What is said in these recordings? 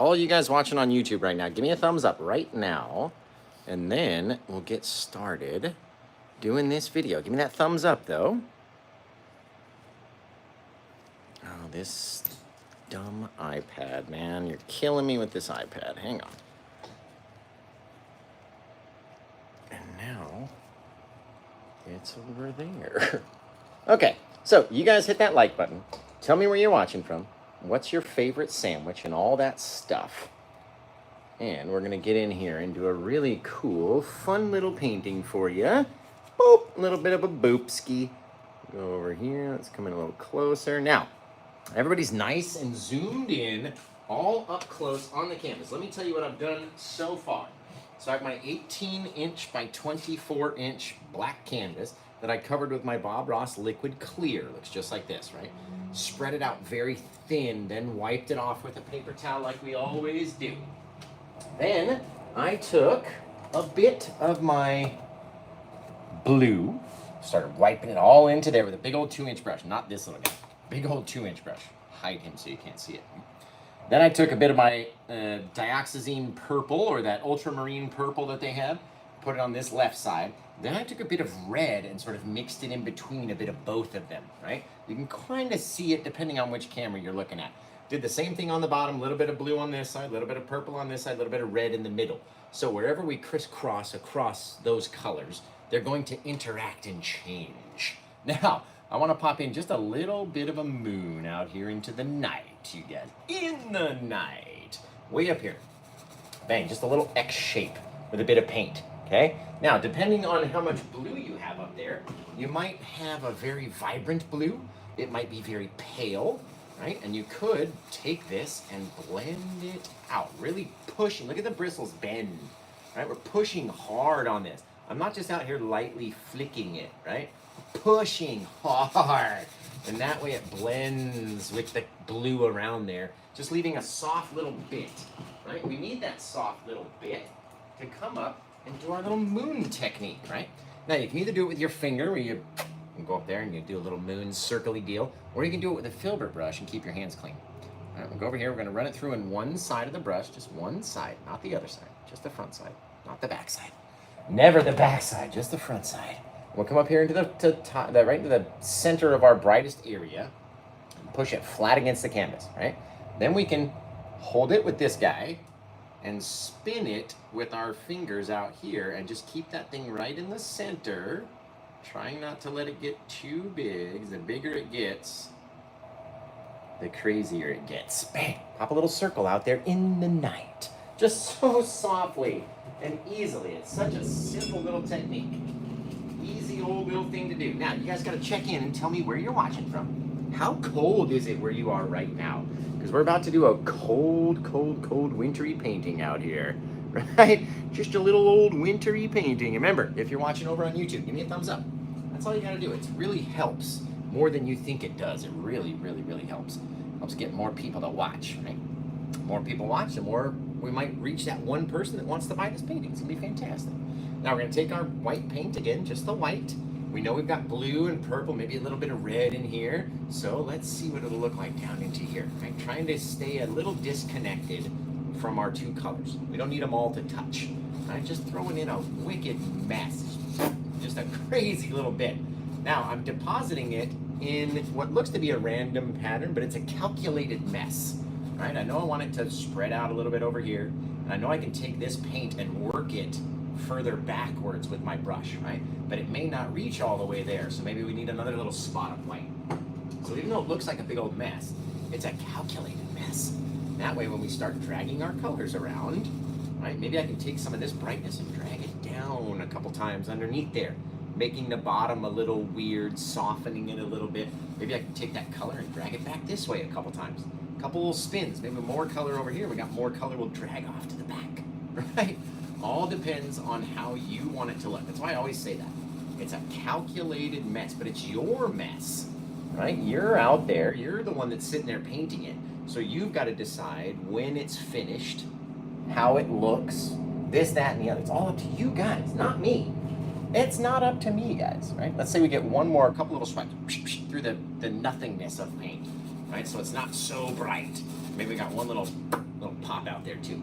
All you guys watching on YouTube right now, give me a thumbs up right now, and then we'll get started doing this video. Give me that thumbs up, though. Oh, this dumb iPad, man. You're killing me with this iPad. Hang on. And now, it's over there. Okay, so you guys hit that like button. Tell me where you're watching from. What's your favorite sandwich and all that stuff. And we're going to get in here and do a really cool, fun little painting for you. Boop, a little bit of a boopski. Go over here. Let's come in a little closer. Now, everybody's nice and zoomed in, all up close on the canvas. Let me tell you what I've done so far. So I have my 18-inch by 24-inch black canvas that I covered with my Bob Ross liquid clear. Looks just like this, right? Spread it out very thin, then wiped it off with a paper towel like we always do. Then I took a bit of my blue, started wiping it all into there with a big old 2-inch brush, not this little guy, big old 2-inch brush. Hide him so you can't see it. Then I took a bit of my dioxazine purple, or that ultramarine purple that they have, put it on this left side. Then I took a bit of red and sort of mixed it in between a bit of both of them, right? You can kind of see it depending on which camera you're looking at. Did the same thing on the bottom, a little bit of blue on this side, a little bit of purple on this side, a little bit of red in the middle. So wherever we crisscross across those colors, they're going to interact and change. Now, I want to pop in just a little bit of a moon out here into the night, you guys. In the night. Way up here. Bang, just a little X shape with a bit of paint, okay? Now, depending on how much blue you have up there, you might have a very vibrant blue. It might be very pale, right? And you could take this and blend it out, really pushing. Look at the bristles bend, right? We're pushing hard on this. I'm not just out here lightly flicking it, right? Pushing hard. And that way it blends with the blue around there, just leaving a soft little bit, right? We need that soft little bit to come up and do our little moon technique, right? Now, you can either do it with your finger, where you can go up there and you do a little moon circly deal, or you can do it with a filbert brush and keep your hands clean. All right, we'll go over here. We're going to run it through in one side of the brush, just one side, not the other side, just the front side, not the back side. Never the back side, just the front side. We'll come up here into right into the center of our brightest area, and push it flat against the canvas, right? Then we can hold it with this guy and spin it with our fingers out here and just keep that thing right in the center, trying not to let it get too big. The bigger it gets, the crazier it gets. Bang! Pop a little circle out there in the night. Just so softly and easily. It's such a simple little technique. Easy old little thing to do. Now, you guys got to check in and tell me where you're watching from. How cold is it where you are right now? Because we're about to do a cold, cold, cold wintry painting out here, right? Just a little old wintry painting. Remember, if you're watching over on YouTube, give me a thumbs up. That's all you got to do. It really helps more than you think it does. It really, really, really helps. Helps get more people to watch, right? More people watch, the more we might reach that one person that wants to buy this painting. It's going to be fantastic. Now we're going to take our white paint again, just the white. We know we've got blue and purple, maybe a little bit of red in here. So let's see what it'll look like down into here, right? Trying to stay a little disconnected from our two colors. We don't need them all to touch, right? Just throwing in a wicked mess. Just a crazy little bit. Now I'm depositing it in what looks to be a random pattern, but it's a calculated mess, right? I know I want it to spread out a little bit over here. And I know I can take this paint and work it further backwards with my brush, right? But it may not reach all the way there, so maybe we need another little spot of white. So even though it looks like a big old mess, it's a calculated mess. That way when we start dragging our colors around, right, maybe I can take some of this brightness and drag it down a couple times underneath there, making the bottom a little weird, softening it a little bit. Maybe I can take that color and drag it back this way a couple times. A couple little spins, maybe more color over here. We got more color, we'll drag off to the back, right? All depends on how you want it to look. That's why I always say that. It's a calculated mess, but it's your mess, right? You're out there. You're the one that's sitting there painting it. So you've got to decide when it's finished, how it looks, this, that, and the other. It's all up to you guys, not me. It's not up to me, guys, right? Let's say we get one more, a couple little swipes through the nothingness of paint, right? So it's not so bright. Maybe we got one little little pop out there too.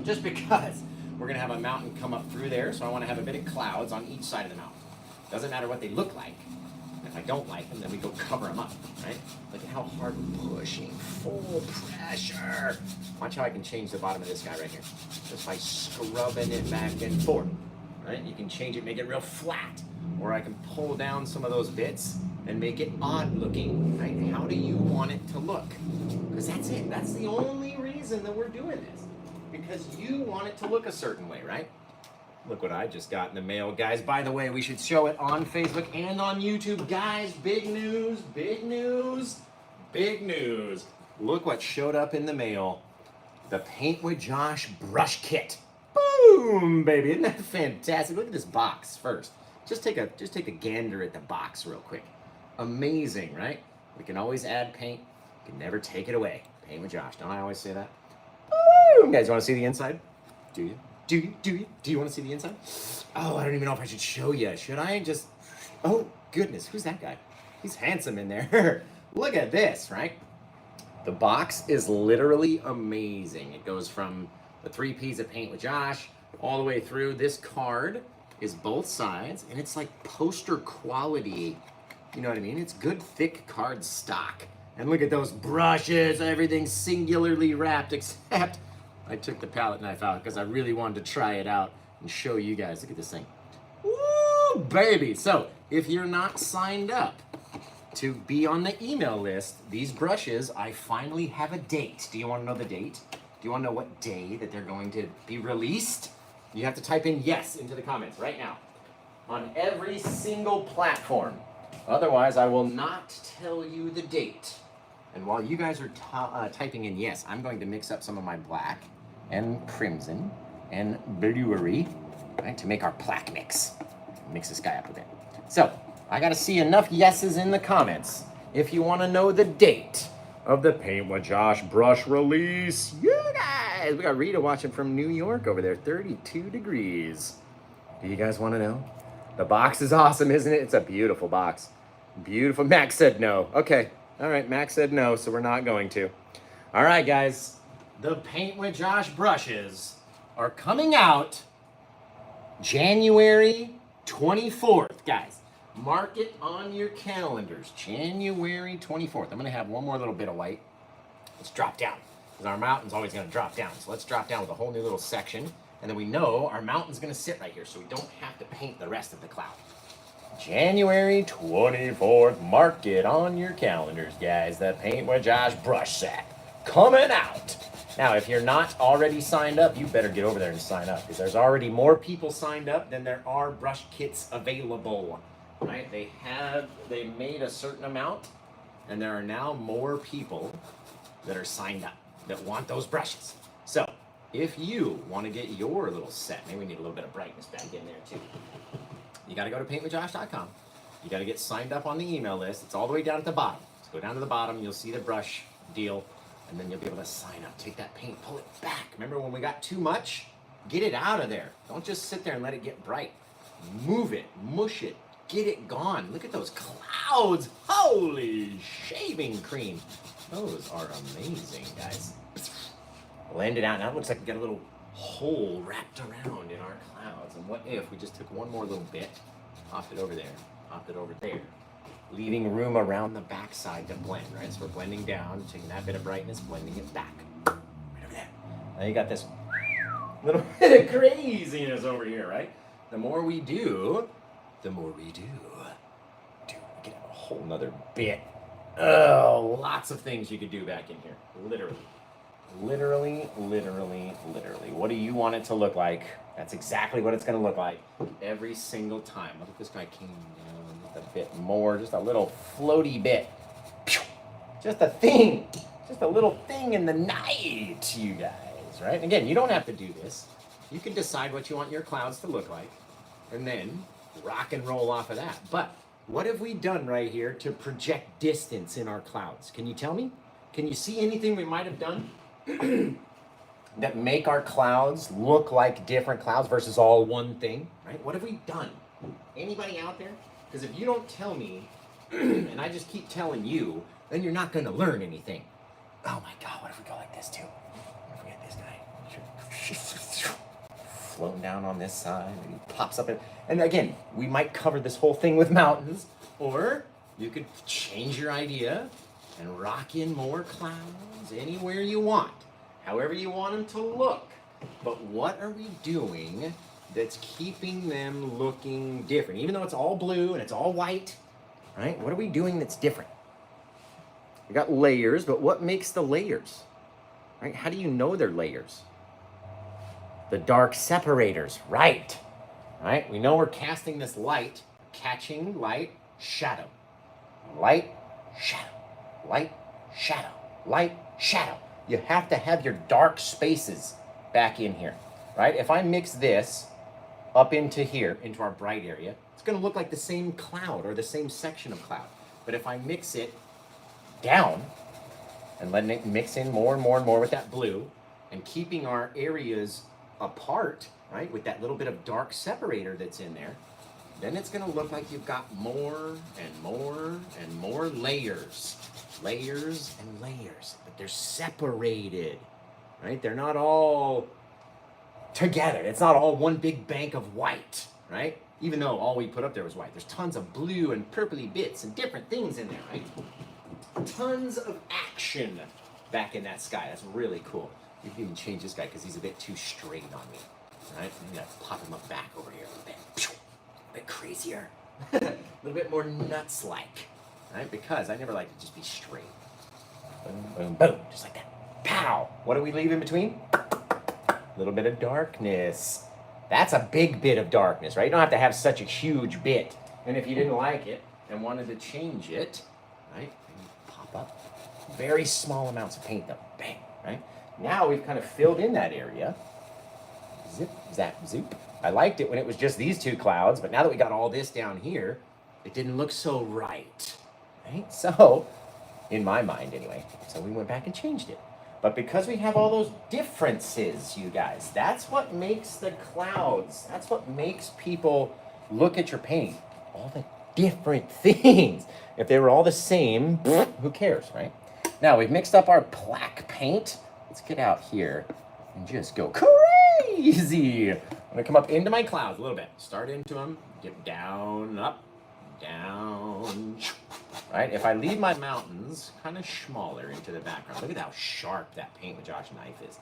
Just because we're gonna have a mountain come up through there, so I wanna have a bit of clouds on each side of the mountain. Doesn't matter what they look like. If I don't like them, then we go cover them up, right? Look at how hard we're pushing, full pressure. Watch how I can change the bottom of this guy right here. Just by scrubbing it back and forth, right? You can change it, make it real flat. Or I can pull down some of those bits and make it odd looking, right? How do you want it to look? Because that's it. That's the only reason that we're doing this. Because you want it to look a certain way, right? Look what I just got in the mail, guys. By the way, we should show it on Facebook and on YouTube. Guys, big news, big news, big news. Look what showed up in the mail. The Paint with Josh brush kit. Boom, baby. Isn't that fantastic? Look at this box first. Just take a gander at the box real quick. Amazing, right? We can always add paint. We can never take it away. Paint with Josh. Don't I always say that? Boom. Guys, want to see the inside? Do you? Do you want to see the inside? Oh, I don't even know if I should show you. Should I just... Oh, goodness. Who's that guy? He's handsome in there. Look at this, right? The box is literally amazing. It goes from the 3 Ps of Paint with Josh all the way through. This card is both sides, and it's like poster quality. You know what I mean? It's good, thick card stock. And look at those brushes. Everything's singularly wrapped, except... I took the palette knife out because I really wanted to try it out and show you guys. Look at this thing. Woo, baby. So if you're not signed up to be on the email list, these brushes, I finally have a date. Do you want to know the date? Do you want to know what day that they're going to be released? You have to type in yes into the comments right now on every single platform. Otherwise, I will not tell you the date. And while you guys are typing in yes, I'm going to mix up some of my black and crimson and bluery, right, to make our plaque mix. Mix this guy up with it. So, I gotta see enough yeses in the comments if you wanna know the date of the Paint with Josh brush release. You guys, we got Rita watching from New York over there, 32 degrees. Do you guys wanna know? The box is awesome, isn't it? It's a beautiful box. Beautiful. Max said no. Okay, all right, Max said no, so we're not going to. All right, guys. The Paint with Josh brushes are coming out January 24th, guys. Mark it on your calendars, January 24th. I'm gonna have one more little bit of white. Let's drop down, because our mountain's always gonna drop down. So let's drop down with a whole new little section, and then we know our mountain's gonna sit right here, so we don't have to paint the rest of the cloud. January 24th, mark it on your calendars, guys. The Paint with Josh brush set coming out. Now, if you're not already signed up, you better get over there and sign up, because there's already more people signed up than there are brush kits available, right? They made a certain amount, and there are now more people that are signed up that want those brushes. So, if you want to get your little set, maybe we need a little bit of brightness back in there too. You got to go to paintwithjosh.com. You got to get signed up on the email list. It's all the way down at the bottom. So go down to the bottom, you'll see the brush deal, and then you'll be able to sign up. Take that paint, pull it back. Remember when we got too much? Get it out of there. Don't just sit there and let it get bright. Move it, mush it, get it gone. Look at those clouds. Holy shaving cream. Those are amazing, guys. Blend it out. Now it looks like we got a little hole wrapped around in our clouds. And what if we just took one more little bit, popped it over there, popped it over there, leaving room around the backside to blend, right? So we're blending down, taking that bit of brightness, blending it back. Right over there. Now you got this little bit of craziness over here, right? The more we do, the more we do. Dude, we could have a whole nother bit. Oh, lots of things you could do back in here. Literally. Literally. What do you want it to look like? That's exactly what it's going to look like every single time. Look at this guy came down just a bit more, just a little floaty bit. Just a thing. Just a little thing in the night, you guys, right? Again, you don't have to do this. You can decide what you want your clouds to look like and then rock and roll off of that. But what have we done right here to project distance in our clouds? Can you tell me? Can you see anything we might have done that make our clouds look like different clouds versus all one thing, right? What have we done? Anybody out there? Because if you don't tell me, and I just keep telling you, then you're not going to learn anything. Oh my God, what if we go like this too? What if we floating down on this side, maybe pops up. And again, we might cover this whole thing with mountains, or you could change your idea and rock in more clouds anywhere you want, however you want them to look. But what are we doing that's keeping them looking different? Even though it's all blue and it's all white, right? What are we doing that's different? We got layers, but what makes the layers? Right? How do you know they're layers? The dark separators, right? Right? We know we're casting this light, catching light, shadow. Light, shadow. Light, shadow. Light, shadow. You have to have your dark spaces back in here, right? If I mix this up into here, into our bright area, it's going to look like the same cloud or the same section of cloud. But if I mix it down and letting it mix in more and more and more with that blue and keeping our areas apart, right, with that little bit of dark separator that's in there, then it's going to look like you've got more and more and more layers. Layers and layers. But they're separated, right? They're not all together. It's not all one big bank of white, right? Even though all we put up there was white. There's tons of blue and purpley bits and different things in there, right? Tons of action back in that sky. That's really cool. You can even change this guy because he's a bit too straight on me, right? I'm going to pop him up back over here a little bit. A bit crazier. A little bit more nuts-like, right? Because I never like to just be straight. Boom, boom, boom. Just like that. Pow! What do we leave in between? A little bit of darkness. That's a big bit of darkness, right? You don't have to have such a huge bit. And if you didn't like it and wanted to change it, right? Pop up. Very small amounts of paint though. Bang, right? Now we've kind of filled in that area. Zip, zap, zoop. I liked it when it was just these two clouds, but now that we got all this down here, it didn't look so right, right? So, in my mind anyway, so we went back and changed it. But because we have all those differences, you guys, that's what makes the clouds, that's what makes people look at your paint. All the different things. If they were all the same, who cares, right? Now, we've mixed up our black paint. Let's get out here and just go crazy. I'm gonna come up into my clouds a little bit. Start into them, get down, up, down. Right? If I leave my mountains kind of smaller into the background, look at how sharp that paint with Josh knife is.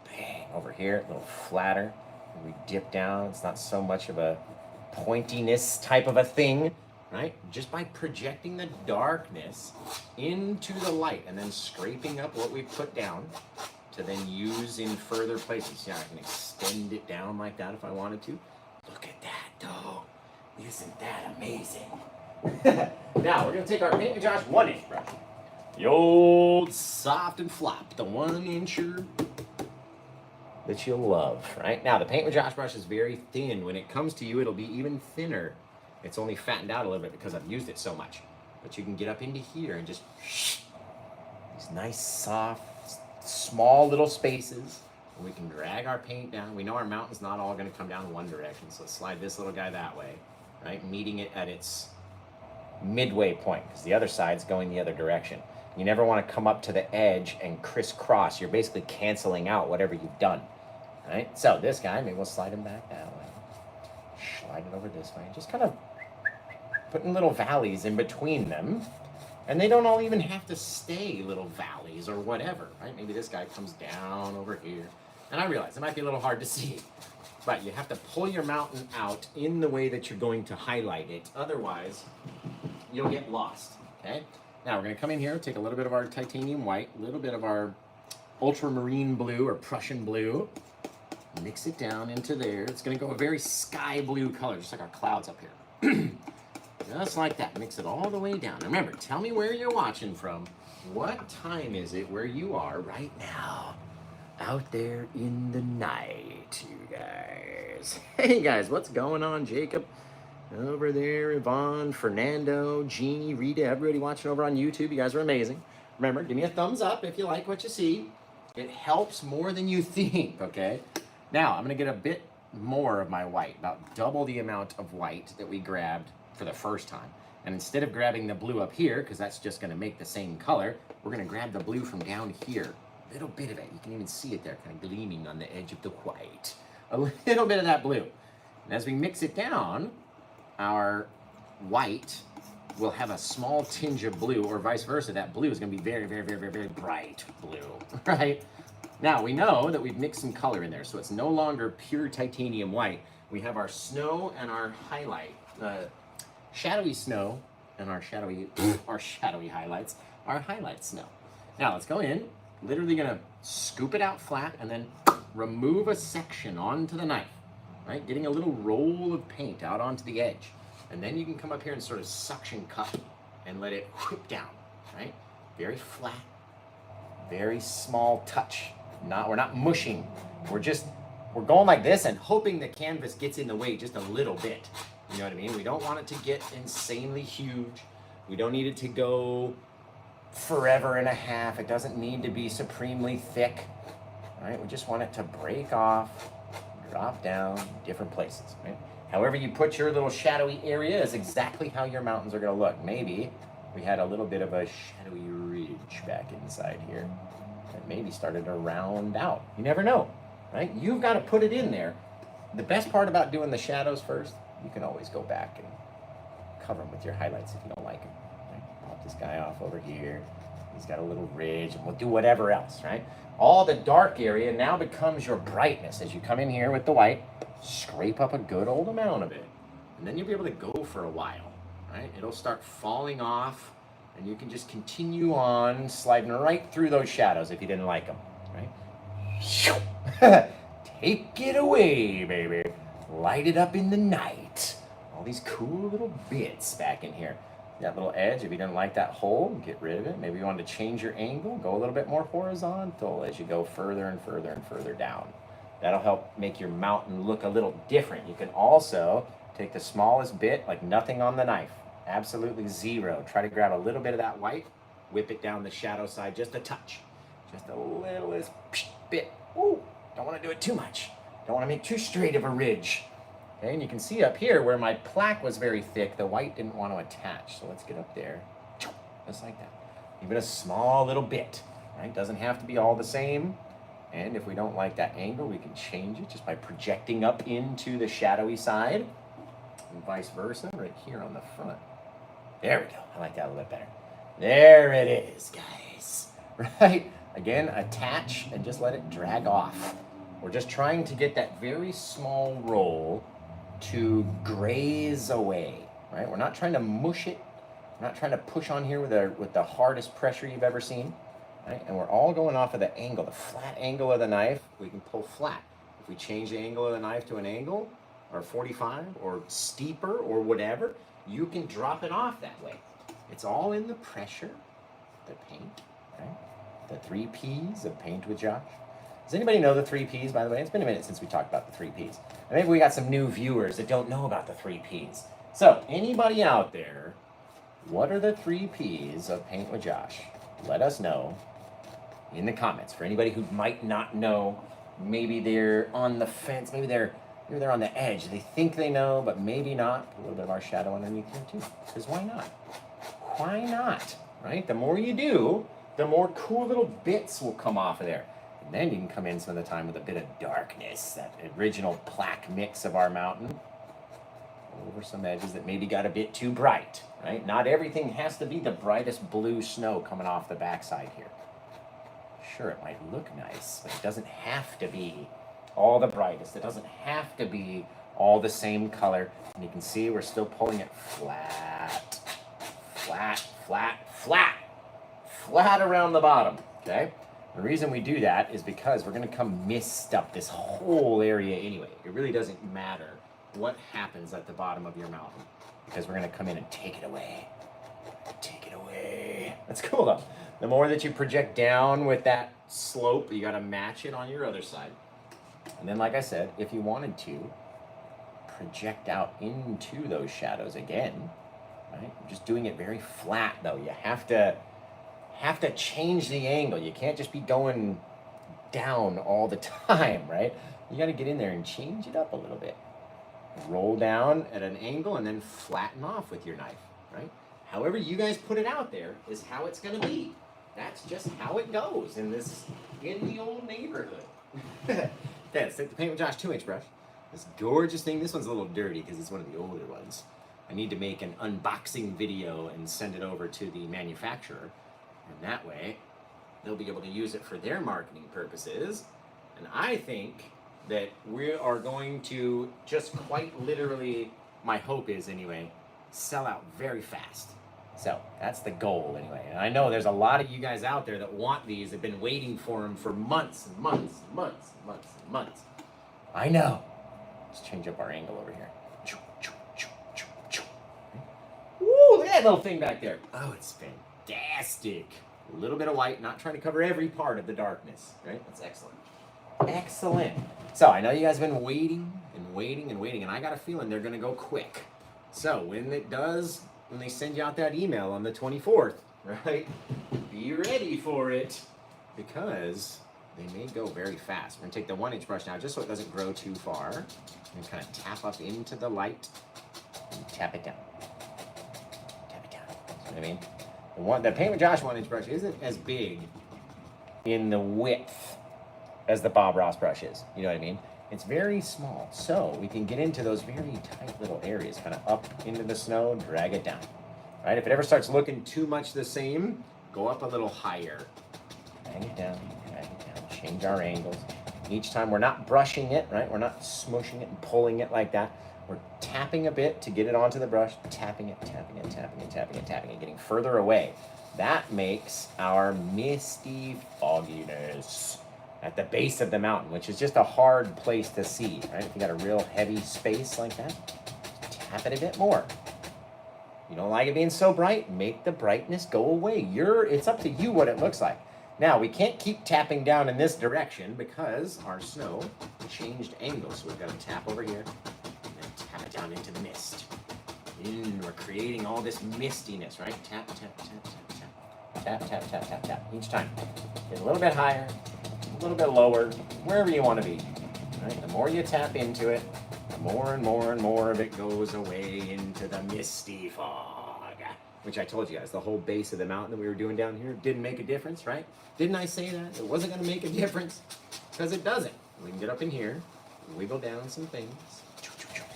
Bang, over here, a little flatter. And we dip down. It's not so much of a pointiness type of a thing, right? Just by projecting the darkness into the light and then scraping up what we put down to then use in further places. Yeah, I can extend it down like that if I wanted to. Look at that, though. Isn't that amazing? Now, we're going to take our Paint with Josh 1-inch brush. The old soft and flop, the 1-incher that you'll love, right? Now, the Paint with Josh brush is very thin. When it comes to you, it'll be even thinner. It's only fattened out a little bit because I've used it so much. But you can get up into here and just these nice, soft, small little spaces. And we can drag our paint down. We know our mountain's not all going to come down in one direction, so let's slide this little guy that way, right? Meeting it at its midway point because the other side's going the other direction. You never want to come up to the edge and crisscross. You're basically canceling out whatever you've done, right? So this guy, maybe we'll slide him back that way. Slide it over this way. Just kind of putting little valleys in between them. And they don't all even have to stay little valleys or whatever, right? Maybe this guy comes down over here. And I realize it might be a little hard to see, but you have to pull your mountain out in the way that you're going to highlight it. Otherwise, you'll get lost, okay? Now we're gonna come in here, take a little bit of our titanium white, a little bit of our ultramarine blue or Prussian blue, mix it down into there. It's gonna go a very sky blue color, just like our clouds up here. Just like that, mix it all the way down. Remember, tell me where you're watching from. What time is it where you are right now? Out there in the night, you guys. Hey guys, what's going on? Jacob over there, Yvonne, Fernando, Jeannie, Rita, everybody watching over on YouTube. You guys are amazing. Remember, give me a thumbs up if you like what you see. It helps more than you think, okay? Now, I'm gonna get a bit more of my white, about double the amount of white that we grabbed for the first time. And instead of grabbing the blue up here, because that's just gonna make the same color, we're gonna grab the blue from down here. little bit of it. You can even see it there, kind of gleaming on the edge of the white. A little bit of that blue. And as we mix it down, our white will have a small tinge of blue, or vice versa. That blue is going to be very, very, very, very, very bright blue, right? Now, we know that we've mixed some color in there, so it's no longer pure titanium white. We have our snow and our highlight, shadowy snow and our shadowy highlights, our highlight snow. Now, let's go in, literally going to scoop it out flat and then remove a section onto the knife, right? Getting a little roll of paint out onto the edge. And then you can come up here and sort of suction cup and let it whip down, right? Very flat, very small touch. We're not mushing. We're going like this and hoping the canvas gets in the way just a little bit. You know what I mean? We don't want it to get insanely huge. We don't need it to go forever and a half. It doesn't need to be supremely thick, right? We just want it to break off, drop down different places, right? However you put your little shadowy area is exactly how your mountains are going to look. Maybe we had a little bit of a shadowy ridge back inside here that maybe started to round out. You never know, right? You've got to put it in there. The best part about doing the shadows first, you can always go back and cover them with your highlights if you don't like them. Right? Pop this guy off over here. He's got a little ridge, and we'll do whatever else, right? All the dark area now becomes your brightness. As you come in here with the white, scrape up a good old amount of it, and then you'll be able to go for a while, right? It'll start falling off, and you can just continue on sliding right through those shadows if you didn't like them, right? Take it away, baby. Light it up in the night. All these cool little bits back in here. That little edge, if you didn't like that hole, get rid of it. Maybe you want to change your angle, go a little bit more horizontal as you go further and further and further down. That'll help make your mountain look a little different. You can also take the smallest bit, like nothing on the knife, absolutely zero. Try to grab a little bit of that white, whip it down the shadow side just a touch. Just a littlest bit. Ooh, don't want to do it too much. Don't want to make too straight of a ridge. Okay, and you can see up here where my plaque was very thick, the white didn't want to attach. So let's get up there, just like that. Even a small little bit, right? Doesn't have to be all the same. And if we don't like that angle, we can change it just by projecting up into the shadowy side and vice versa right here on the front. There we go. I like that a little bit better. There it is, guys. Right? Again, attach and just let it drag off. We're just trying to get that very small roll to graze away, right? We're not trying to mush it. We're not trying to push on here with the hardest pressure you've ever seen, right? And we're all going off of the angle, the flat angle of the knife. We can pull flat. If we change the angle of the knife to an angle, or 45, or steeper, or whatever, you can drop it off that way. It's all in the pressure, the paint, right? The 3 P's of Paint with Josh. Does anybody know the 3 P's, by the way? It's been a minute since we talked about the 3 P's. And maybe we got some new viewers that don't know about the 3 P's. So, anybody out there, what are the 3 P's of Paint with Josh? Let us know in the comments. For anybody who might not know, maybe they're on the fence, maybe they're on the edge. They think they know, but maybe not. Put a little bit of our shadow underneath here too. Because why not? Why not? Right? The more you do, the more cool little bits will come off of there. And then you can come in some of the time with a bit of darkness, that original plaque mix of our mountain, over some edges that maybe got a bit too bright, right? Not everything has to be the brightest blue snow coming off the backside here. Sure, it might look nice, but it doesn't have to be all the brightest. It doesn't have to be all the same color. And you can see we're still pulling it flat, flat, flat, flat, flat around the bottom, okay? The reason we do that is because we're going to come mist up this whole area anyway. It really doesn't matter what happens at the bottom of your mountain, because we're going to come in and take it away. Take it away. That's cool though. The more that you project down with that slope, you got to match it on your other side. And then, like I said, if you wanted to project out into those shadows again, right? Just doing it very flat though. You have to change the angle. You can't just be going down all the time, right? You got to get in there and change it up a little bit. Roll down at an angle and then flatten off with your knife, right? However you guys put it out there is how it's going to be. that's just how it goes in the old neighborhood. Okay, let's take the Paint with Josh 2-inch brush. This gorgeous thing. This one's a little dirty because it's one of the older ones. I need to make an unboxing video and send it over to the manufacturer. And that way, they'll be able to use it for their marketing purposes. And I think that we are going to just quite literally, my hope is anyway, sell out very fast. So that's the goal anyway. And I know there's a lot of you guys out there that want these, have been waiting for them for months and months and months and months and months. I know. Let's change up our angle over here. Woo, look at that little thing back there. Oh, it's fantastic. A little bit of white, not trying to cover every part of the darkness, right? That's excellent. Excellent. So I know you guys have been waiting and waiting and waiting, and I got a feeling they're gonna go quick. So when they send you out that email on the 24th, right? Be ready for it, because they may go very fast. We're gonna take the 1-inch brush now, just so it doesn't grow too far, and kind of tap up into the light and tap it down. Tap it down. See what I mean? The Paint with Josh 1-inch brush isn't as big in the width as the Bob Ross brush is. You know what I mean? It's very small, so we can get into those very tight little areas, kind of up into the snow, drag it down. All right, if it ever starts looking too much the same, go up a little higher. Drag it down, change our angles. Each time we're not brushing it, right? We're not smushing it and pulling it like that. We're tapping a bit to get it onto the brush, tapping it, tapping it, tapping it, tapping it, tapping it, getting further away. That makes our misty fogginess at the base of the mountain, which is just a hard place to see, right? If you got a real heavy space like that, tap it a bit more. You don't like it being so bright? Make the brightness go away. It's up to you what it looks like. Now, we can't keep tapping down in this direction because our snow changed angles. So we've got to tap over here and then tap it down into the mist. We're creating all this mistiness, right? Tap, tap, tap, tap, tap. Tap, tap, tap, tap, tap. Each time. Get a little bit higher, a little bit lower, wherever you want to be. Right? The more you tap into it, the more and more and more of it goes away into the misty fog. Which I told you guys, the whole base of the mountain that we were doing down here didn't make a difference, right? Didn't I say that? It wasn't going to make a difference? Because it doesn't. We can get up in here, wiggle down some things,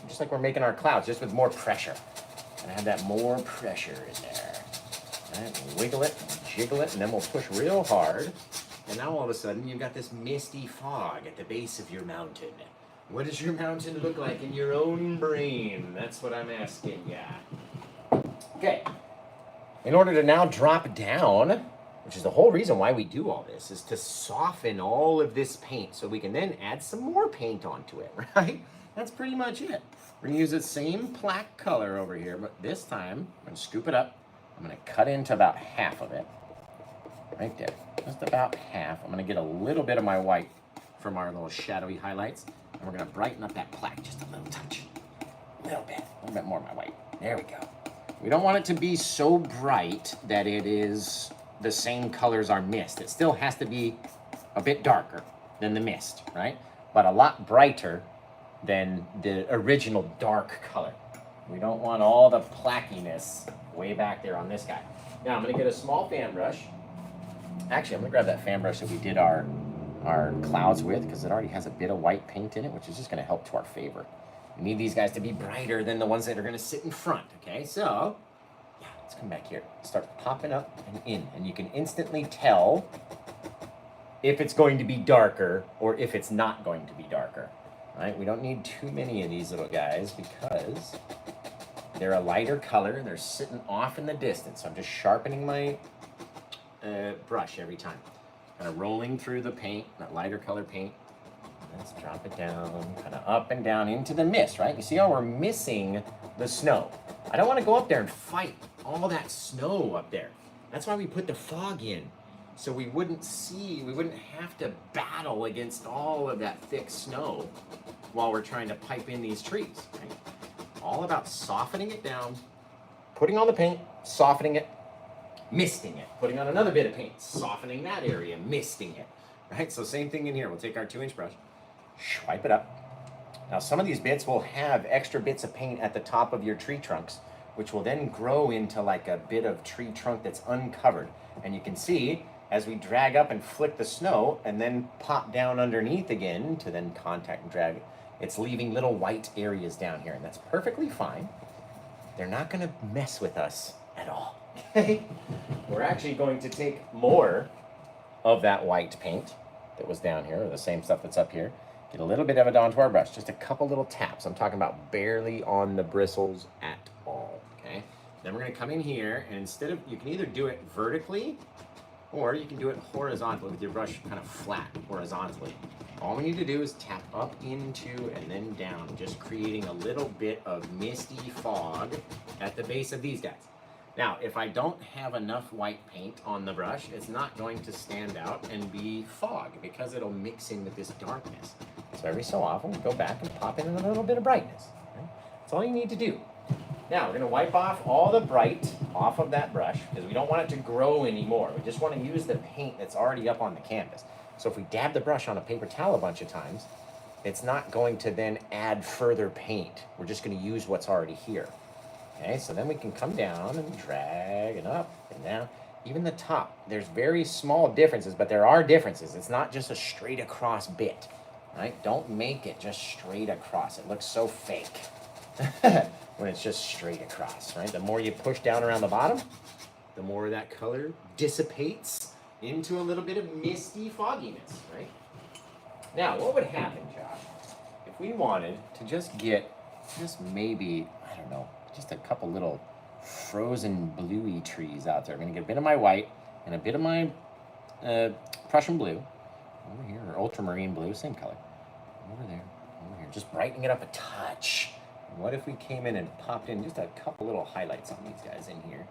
just like we're making our clouds, just with more pressure. And add that more pressure in there. Right? Wiggle it, jiggle it, and then we'll push real hard. And now all of a sudden, you've got this misty fog at the base of your mountain. What does your mountain look like in your own brain? That's what I'm asking ya. Okay. In order to now drop down, which is the whole reason why we do all this, is to soften all of this paint so we can then add some more paint onto it, right? That's pretty much it. We're gonna use the same black color over here, but this time, I'm gonna scoop it up. I'm gonna cut into about half of it, right there, just about half. I'm gonna get a little bit of my white from our little shadowy highlights, and we're gonna brighten up that black just a little touch, a little bit more of my white. There we go. We don't want it to be so bright that it is the same color as our mist. It still has to be a bit darker than the mist, right? But a lot brighter than the original dark color. We don't want all the plackiness way back there on this guy. Now I'm gonna get a small fan brush. Actually, I'm gonna grab that fan brush that we did our clouds with, because it already has a bit of white paint in it, which is just gonna help to our favor. We need these guys to be brighter than the ones that are going to sit in front, okay? So, yeah, let's come back here. Start popping up and in, and you can instantly tell if it's going to be darker or if it's not going to be darker, right? We don't need too many of these little guys because they're a lighter color and they're sitting off in the distance. So I'm just sharpening my brush every time. Kind of rolling through the paint, that lighter color paint. Let's drop it down, kind of up and down into the mist, right? You see how we're missing the snow. I don't want to go up there and fight all that snow up there. That's why we put the fog in, so we wouldn't have to battle against all of that thick snow while we're trying to pipe in these trees, right? All about softening it down, putting on the paint, softening it, misting it, putting on another bit of paint, softening that area, misting it, right? So same thing in here. We'll take our 2-inch brush, swipe it up. Now some of these bits will have extra bits of paint at the top of your tree trunks, which will then grow into like a bit of tree trunk that's uncovered. And you can see as we drag up and flick the snow and then pop down underneath again to then contact and drag, it's leaving little white areas down here, and that's perfectly fine. They're not going to mess with us at all. Okay? We're actually going to take more of that white paint that was down here, or the same stuff that's up here, get a little bit of it onto our brush, just a couple little taps. I'm talking about barely on the bristles at all, okay? Then we're gonna come in here, and instead of, you can either do it vertically, or you can do it horizontally with your brush kind of flat horizontally. All we need to do is tap up into and then down, just creating a little bit of misty fog at the base of these guys. Now, if I don't have enough white paint on the brush, it's not going to stand out and be fog because it'll mix in with this darkness. So every so often, we go back and pop in a little bit of brightness. Okay? That's all you need to do. Now, we're going to wipe off all the bright off of that brush because we don't want it to grow anymore. We just want to use the paint that's already up on the canvas. So if we dab the brush on a paper towel a bunch of times, it's not going to then add further paint. We're just going to use what's already here. Okay, so then we can come down and drag it up and down. Even the top, there's very small differences, but there are differences. It's not just a straight across bit, right? Don't make it just straight across. It looks so fake when it's just straight across, right? The more you push down around the bottom, the more that color dissipates into a little bit of misty fogginess, right? Now, what would happen, Josh, if we wanted to just get just maybe, I don't know, just a couple little frozen bluey trees out there. I'm gonna get a bit of my white and a bit of my Prussian blue over here, or ultramarine blue, same color. Over there, over here, just brightening it up a touch. What if we came in and popped in just a couple little highlights on these guys in here,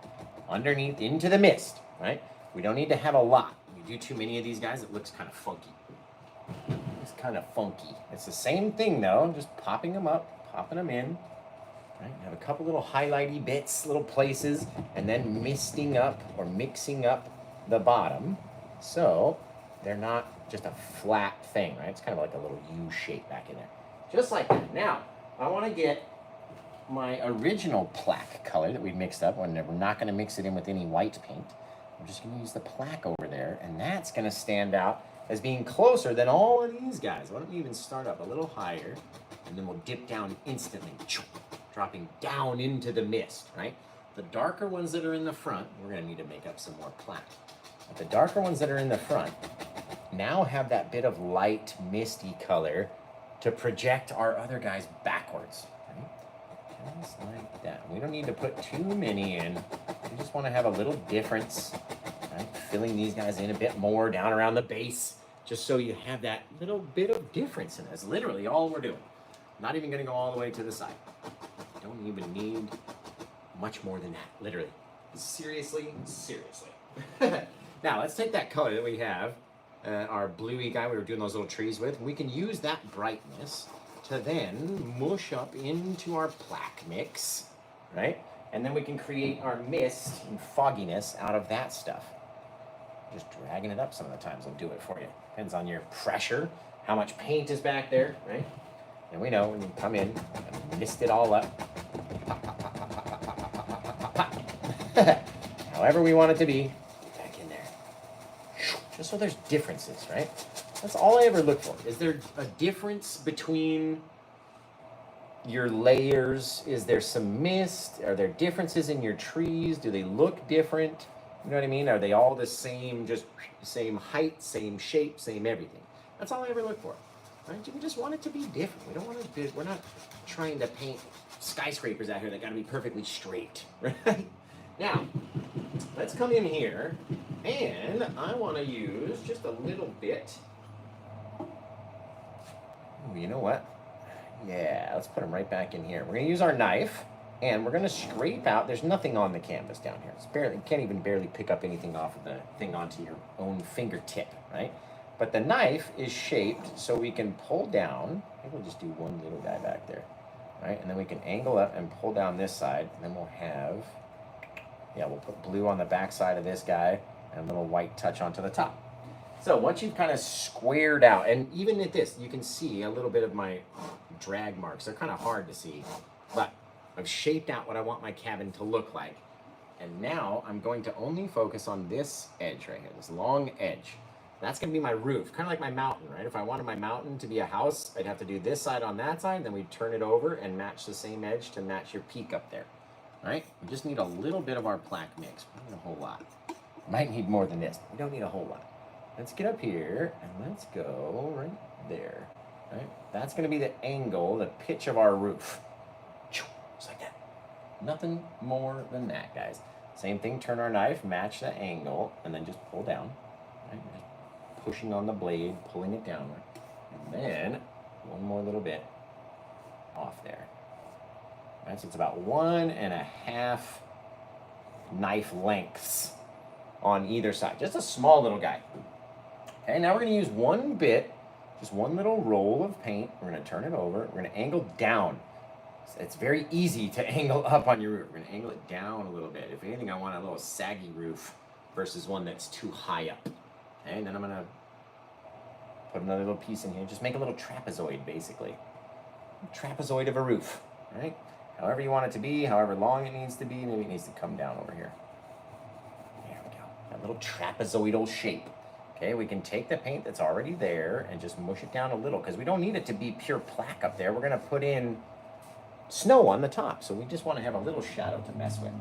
underneath, into the mist, right? We don't need to have a lot. You do too many of these guys, it looks kind of funky. It's kind of funky. It's the same thing though, just popping them up, popping them in. Right? Have a couple little highlighty bits, little places, and then misting up or mixing up the bottom so they're not just a flat thing, right? It's kind of like a little U shape back in there. Just like that. Now, I want to get my original plaque color that we mixed up, and we're not going to mix it in with any white paint. I'm just going to use the plaque over there, and that's going to stand out as being closer than all of these guys. Why don't we even start up a little higher, and then we'll dip down instantly. Dropping down into the mist, right? The darker ones that are in the front, we're gonna need to make up some more plaque. But the darker ones that are in the front now have that bit of light, misty color to project our other guys backwards, right? Just like that. We don't need to put too many in. We just wanna have a little difference, right? Filling these guys in a bit more down around the base, just so you have that little bit of difference in it. That's literally all we're doing. Not even gonna go all the way to the side. Don't even need much more than that, literally. Seriously, seriously. Now, let's take that color that we have, our bluey guy we were doing those little trees with. We can use that brightness to then mush up into our plaque mix, right? And then we can create our mist and fogginess out of that stuff. Just dragging it up some of the times will do it for you. Depends on your pressure, how much paint is back there, right? And we know when you come in and mist it all up. Pop, pop, pop, pop, pop, pop, pop, pop, pop, pop. However we want it to be, back in there. Just so there's differences, right? That's all I ever look for. Is there a difference between your layers? Is there some mist? Are there differences in your trees? Do they look different? You know what I mean? Are they all the same, just same height, same shape, same everything? That's all I ever look for. Right? We just want it to be different. We don't want to. We're not trying to paint skyscrapers out here that got to be perfectly straight, right? Now, let's come in here, and I want to use just a little bit. Ooh, you know what? Yeah, let's put them right back in here. We're going to use our knife, and we're going to scrape out. There's nothing on the canvas down here. It's barely. You can't even barely pick up anything off of the thing onto your own fingertip, right? But the knife is shaped so we can pull down. Maybe we'll just do one little guy back there, right? And then we can angle up and pull down this side, and then we'll have, yeah, we'll put blue on the back side of this guy and a little white touch onto the top. So once you've kind of squared out, and even at this, you can see a little bit of my drag marks. They're kind of hard to see, but I've shaped out what I want my cabin to look like. And now I'm going to only focus on this edge right here, this long edge. That's going to be my roof, kind of like my mountain, right? If I wanted my mountain to be a house, I'd have to do this side on that side, then we'd turn it over and match the same edge to match your peak up there, right? We just need a little bit of our plaque mix. We don't need a whole lot. Might need more than this. We don't need a whole lot. Let's get up here and let's go right there, right? That's going to be the angle, the pitch of our roof. Just like that. Nothing more than that, guys. Same thing, turn our knife, match the angle, and then just pull down, right? Just pushing on the blade, pulling it downward. And then one more little bit off there. Right, so it's about 1.5 knife lengths on either side. Just a small little guy. Okay, now we're going to use one bit, just one little roll of paint. We're going to turn it over. We're going to angle down. It's very easy to angle up on your roof. We're going to angle it down a little bit. If anything, I want a little saggy roof versus one that's too high up. Okay, and then I'm going to put another little piece in here. Just make a little trapezoid, basically. A trapezoid of a roof, right? However you want it to be, however long it needs to be, maybe it needs to come down over here. There we go. That little trapezoidal shape. Okay, we can take the paint that's already there and just mush it down a little because we don't need it to be pure plaque up there. We're going to put in snow on the top, so we just want to have a little shadow to mess with.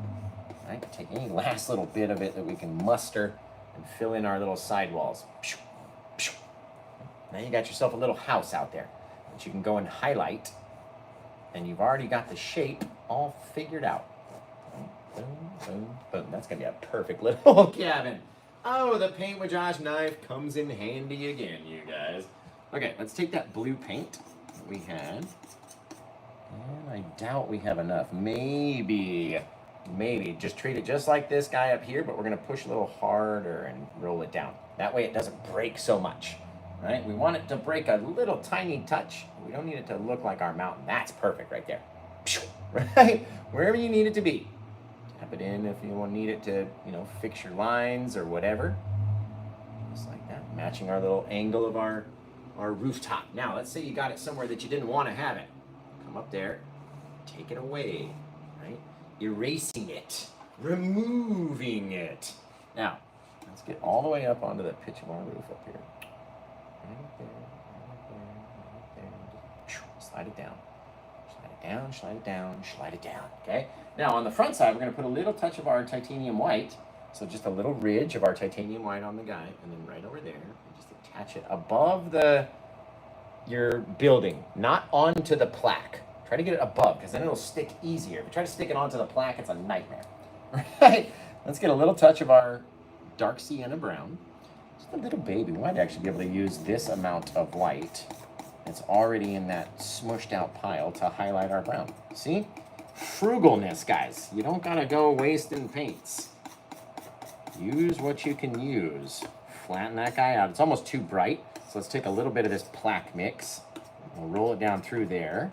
Right? Take any last little bit of it that we can muster and fill in our little sidewalls. Now you got yourself a little house out there that you can go and highlight, and you've already got the shape all figured out. Boom, boom, boom. That's going to be a perfect little cabin. Oh, the Paint with Josh knife comes in handy again, you guys. Okay, let's take that blue paint that we had. And I doubt we have enough. Maybe. Just treat it just like this guy up here, but we're going to push a little harder and roll it down. That way it doesn't break so much, right? We want it to break a little tiny touch. We don't need it to look like our mountain. That's perfect right there. Right? Wherever you need it to be. Tap it in if you need it to, fix your lines or whatever. Just like that. Matching our little angle of our rooftop. Now, let's say you got it somewhere that you didn't want to have it. Come up there, take it away, right? Erasing it, removing it. Now, let's get all the way up onto the pitch of our roof up here. Right there, right there, right there. Just slide it down. Slide it down, slide it down, slide it down, okay? Now, on the front side, we're going to put a little touch of our titanium white. So just a little ridge of our titanium white on the guy, and then right over there, and just attach it above your building, not onto the plaque. Try to get it above, because then it'll stick easier. If you try to stick it onto the plaque, it's a nightmare. Right? Let's get a little touch of our dark sienna brown. Just a little baby. We might actually be able to use this amount of white that's already in that smushed out pile to highlight our brown. See? Frugalness, guys. You don't gotta go wasting paints. Use what you can use. Flatten that guy out. It's almost too bright. So let's take a little bit of this plaque mix. We'll roll it down through there.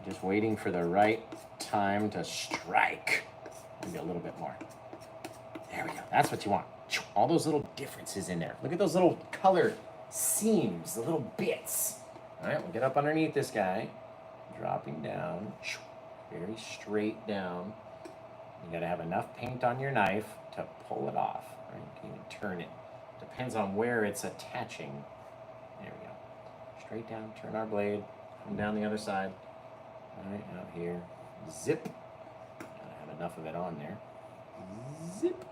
Just waiting for the right time to strike. Maybe a little bit more. There we go. That's what you want. All those little differences in there. Look at those little color seams, the little bits. All right, we'll get up underneath this guy. Dropping down. Very straight down. You got to have enough paint on your knife to pull it off. Right? You can even turn it. Depends on where it's attaching. There we go. Straight down, turn our blade, come down the other side. All right, out here. Zip. Gotta have enough of it on there. Zip.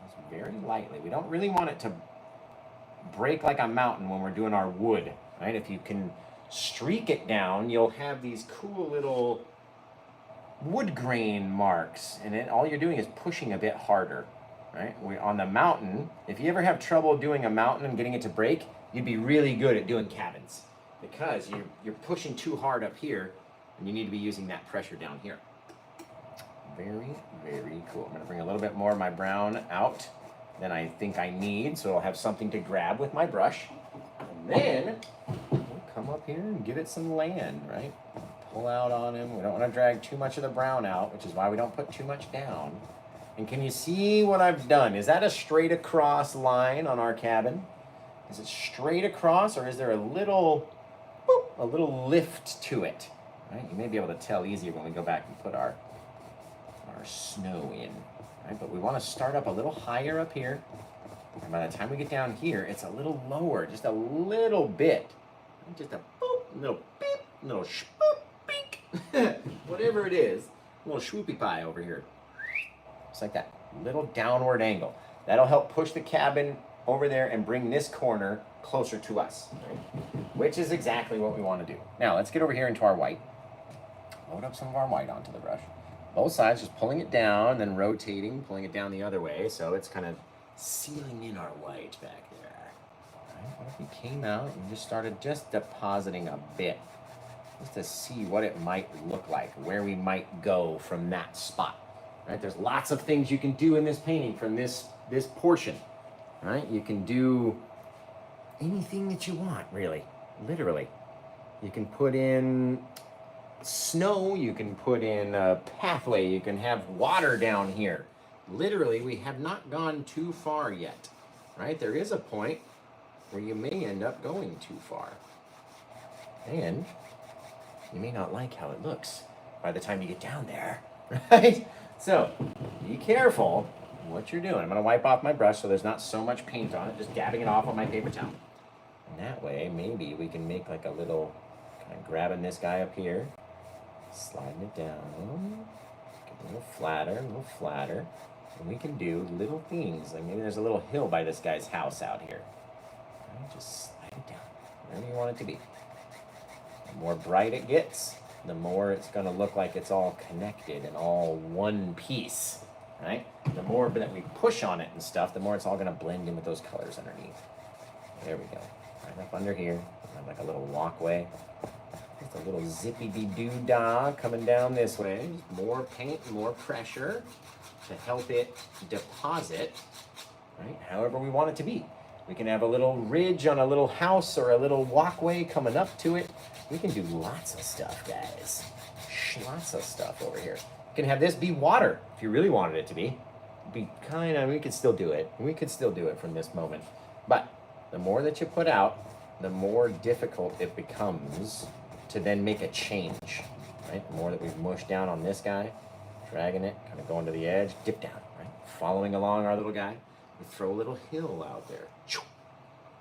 Just very lightly. We don't really want it to break like a mountain when we're doing our wood, right? If you can streak it down, you'll have these cool little wood grain marks, and all you're doing is pushing a bit harder, right? On the mountain, if you ever have trouble doing a mountain and getting it to break, you'd be really good at doing cabins because you're pushing too hard up here, and you need to be using that pressure down here. Very, very cool. I'm going to bring a little bit more of my brown out than I think I need, so I'll have something to grab with my brush. And then we'll come up here and give it some land, right? Pull out on him. We don't want to drag too much of the brown out, which is why we don't put too much down. And can you see what I've done? Is that a straight across line on our cabin? Is it straight across, or is there a little lift to it? Right? You may be able to tell easier when we go back and put our snow in. right? But we want to start up a little higher up here. And by the time we get down here, it's a little lower, just a little bit. Just a boop, little beep, little shpoop, beep. Whatever it is, a little swoopy pie over here. Just like that, little downward angle. That'll help push the cabin over there and bring this corner closer to us, right? Which is exactly what we want to do. Now, let's get over here into our white. Load up some of our white onto the brush. Both sides, just pulling it down, then rotating, pulling it down the other way, so it's kind of sealing in our white back there. All right, what if we came out and just started just depositing a bit, just to see what it might look like, where we might go from that spot, right? There's lots of things you can do in this painting from this portion, right? You can do anything that you want, really, literally. You can put in snow, you can put in a pathway, you can have water down here. Literally, we have not gone too far yet, right? There is a point where you may end up going too far. And you may not like how it looks by the time you get down there, right? So, be careful what you're doing. I'm gonna wipe off my brush so there's not so much paint on it, just dabbing it off on my paper towel. And that way, maybe we can make like a little, kind of grabbing this guy up here, sliding it down, get a little flatter, and we can do little things, like maybe there's a little hill by this guy's house out here. Right, just slide it down, wherever you want it to be. The more bright it gets, the more it's gonna look like it's all connected and all one piece, right? The more that we push on it and stuff, the more it's all gonna blend in with those colors underneath. There we go, right up under here, like a little walkway. Just a little zippy-dee-doo-dah coming down this way. More paint, more pressure to help it deposit, right? However we want it to be. We can have a little ridge on a little house or a little walkway coming up to it. We can do lots of stuff, guys. Lots of stuff over here. You can have this be water if you really wanted it to be. We could still do it. We could still do it from this moment. But the more that you put out, the more difficult it becomes to then make a change, right? The more that we've mushed down on this guy, dragging it, kind of going to the edge, dip down, right? Following along our little guy, we throw a little hill out there.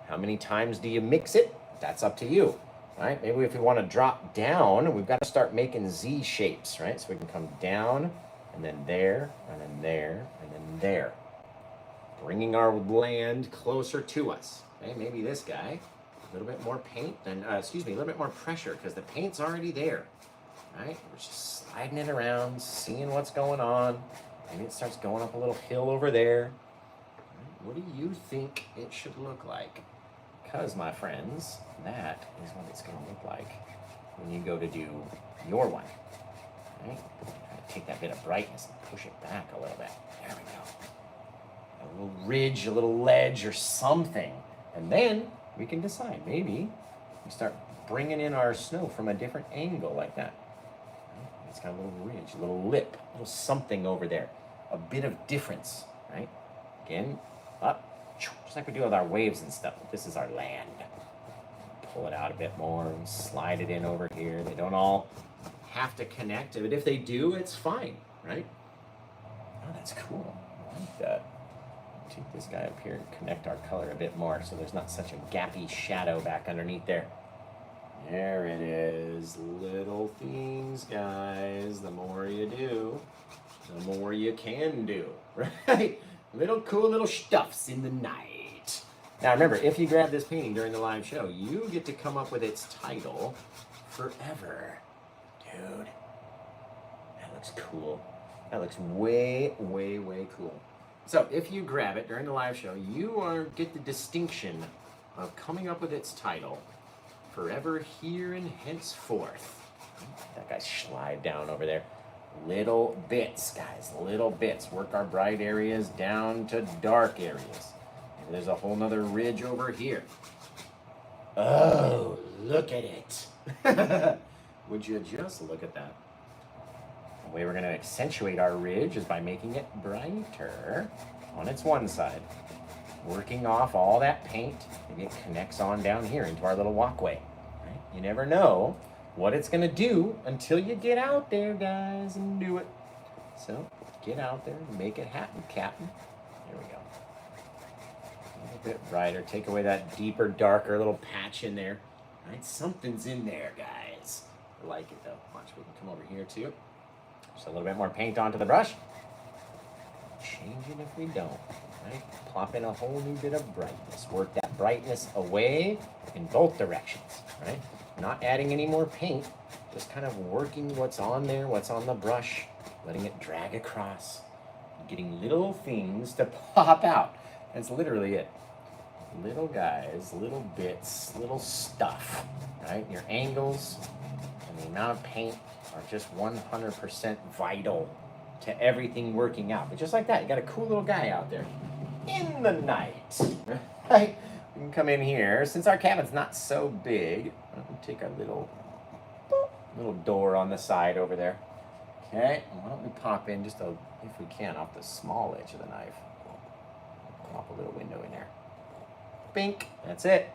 How many times do you mix it? That's up to you, right? Maybe if we want to drop down, we've got to start making Z shapes, right? So we can come down, and then there, and then there, and then there. Bringing our land closer to us, okay? Maybe this guy, a little bit more paint, a little bit more pressure, because the paint's already there, right? We're just sliding it around, seeing what's going on. Maybe it starts going up a little hill over there. Right? What do you think it should look like? Because, my friends, that is what it's going to look like when you go to do your one, right? Take that bit of brightness and push it back a little bit. There we go. A little ridge, a little ledge, or something. And then we can decide. Maybe we start bringing in our snow from a different angle like that. It's got a little ridge, a little lip, a little something over there. A bit of difference, right? Again, up, just like we do with our waves and stuff. This is our land. Pull it out a bit more and slide it in over here. They don't all have to connect, but if they do, it's fine, right? Oh, that's cool. I like that. Take this guy up here and connect our color a bit more so there's not such a gappy shadow back underneath there. There it is. Little things, guys. The more you do, the more you can do, right? Little cool little stuffs in the night. Now remember, if you grab this painting during the live show, you get to come up with its title forever. Dude, that looks cool. That looks way, way, way cool. So if you grab it during the live show, you get the distinction of coming up with its title, forever here and henceforth. That guy slide down over there. Little bits, guys, little bits. Work our bright areas down to dark areas. And there's a whole nother ridge over here. Oh, look at it. Would you just look at that? The way we're going to accentuate our ridge is by making it brighter on its one side. Working off all that paint, maybe it connects on down here into our little walkway. Right? You never know what it's going to do until you get out there, guys, and do it. So Get out there and make it happen, Captain. There we go. A little bit brighter. Take away that deeper, darker little patch in there. Right? Something's in there, guys. I like it, though. Watch, we can come over here, too. Just a little bit more paint onto the brush. Change it if we don't. Right? Plop in a whole new bit of brightness. Work that brightness away in both directions. Right? Not adding any more paint. Just kind of working what's on there, what's on the brush. Letting it drag across. Getting little things to pop out. That's literally it. Little guys, little bits, little stuff. Right? Your angles and the amount of paint are just 100% vital to everything working out. But just like that, you got a cool little guy out there in the night. Right? We can come in here. Since our cabin's not so big, I'm going to take a little door on the side over there. Okay, and why don't we pop in just if we can, off the small edge of the knife. Pop a little window in there. Bink, that's it.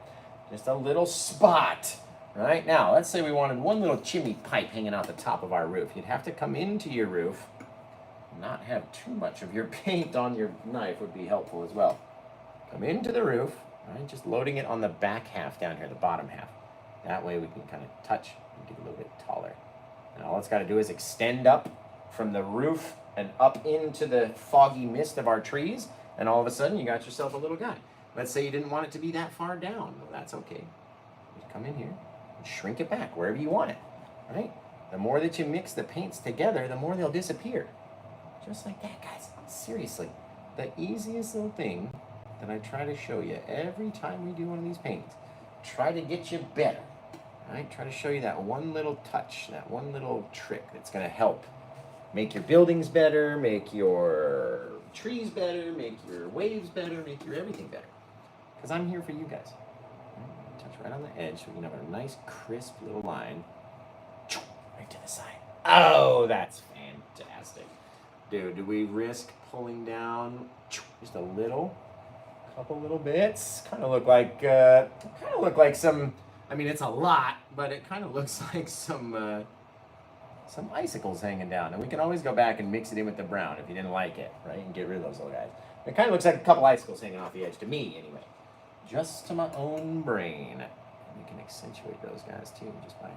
Just a little spot. Right, now, let's say we wanted one little chimney pipe hanging out the top of our roof. You'd have to come into your roof. Not have too much of your paint on your knife would be helpful as well. Come into the roof, right? Just loading it on the back half down here, the bottom half. That way we can kind of touch and get a little bit taller. And all it's got to do is extend up from the roof and up into the foggy mist of our trees, and all of a sudden you got yourself a little guy. Let's say you didn't want it to be that far down. Well, that's okay. Just come in here and shrink it back wherever you want it, right? The more that you mix the paints together, the more they'll disappear. Just like that, guys. Seriously. The easiest little thing that I try to show you every time we do one of these paints. Try to get you better. Right? Try to show you that one little touch, that one little trick that's going to help make your buildings better, make your trees better, make your waves better, make your everything better. Because I'm here for you guys. Touch right on the edge so we can have a nice, crisp little line. Right to the side. Oh, that's fantastic. Dude, do we risk pulling down just a little? Couple little bits? Kind of look like some... I mean, it's a lot, but it kind of looks like some icicles hanging down. And we can always go back and mix it in with the brown if you didn't like it, right? And get rid of those little guys. It kind of looks like a couple icicles hanging off the edge, to me, anyway. Just to my own brain. And we can accentuate those guys, too, just by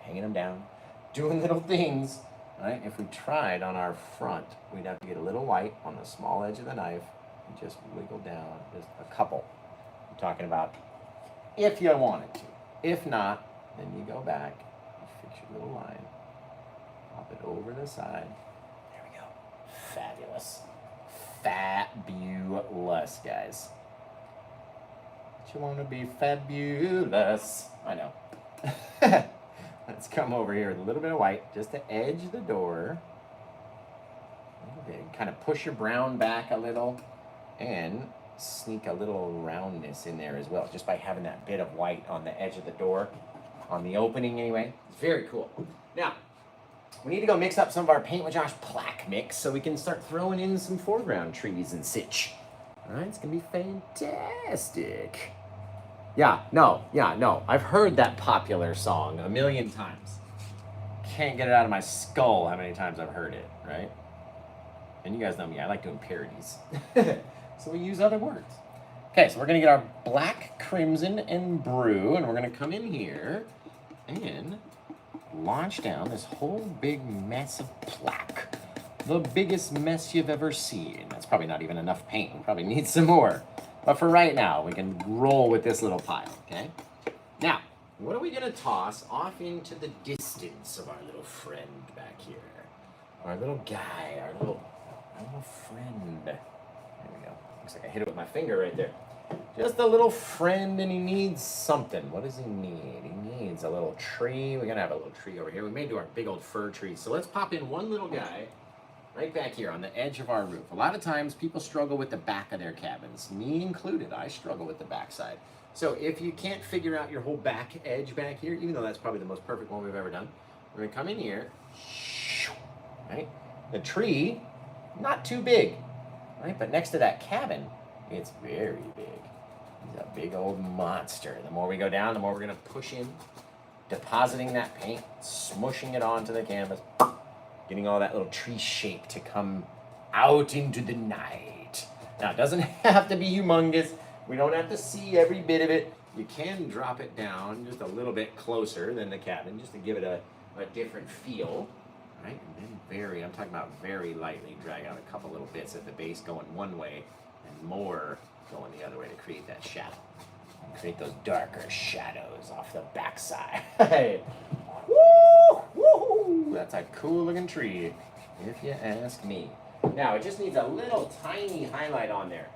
hanging them down, doing little things, right? If we tried on our front, we'd have to get a little white on the small edge of the knife and just wiggle down just a couple. I'm talking about if you wanted to. If not, then you go back, you fix your little line, pop it over the side. There we go. Fabulous. Fabulous, guys. But you want to be fabulous. I know. Let's come over here with a little bit of white, just to edge the door. A little bit. Kind of push your brown back a little, and sneak a little roundness in there as well, just by having that bit of white on the edge of the door, on the opening anyway. It's very cool. Now, we need to go mix up some of our Paint with Josh plaque mix so we can start throwing in some foreground trees and such. All right, it's going to be fantastic. Yeah, no. I've heard that popular song a million times. Can't get it out of my skull how many times I've heard it, right? And you guys know me, I like doing parodies. So we use other words. Okay, so we're going to get our black, crimson, and brew, and we're going to come in here and launch down this whole big mess of plaque. The biggest mess you've ever seen. That's probably not even enough paint. We probably need some more. But for right now, we can roll with this little pile, okay? Now, what are we going to toss off into the distance of our little friend back here? Our little guy, our little friend. There we go. Looks like I hit it with my finger right there. Just a little friend, and he needs something. What does he need? He needs a little tree. We're going to have a little tree over here. We may do our big old fir tree. So let's pop in one little guy right back here on the edge of our roof. A lot of times people struggle with the back of their cabins, me included. I struggle with the back side. So if you can't figure out your whole back edge back here, even though that's probably the most perfect one we've ever done, we're going to come in here, right? The tree, not too big, right? But next to that cabin, it's very big. He's a big old monster. The more we go down, the more we're going to push in, depositing that paint, smushing it onto the canvas. getting all that little tree shape to come out into the night. Now, it doesn't have to be humongous. We don't have to see every bit of it. You can drop it down just a little bit closer than the cabin just to give it a different feel, right? And then I'm talking about very lightly drag out a couple little bits at the base going one way and more going the other way to create that shadow. Create those darker shadows off the backside. Hey, woo, woo, that's a cool looking tree, if you ask me. Now it just needs a little tiny highlight on there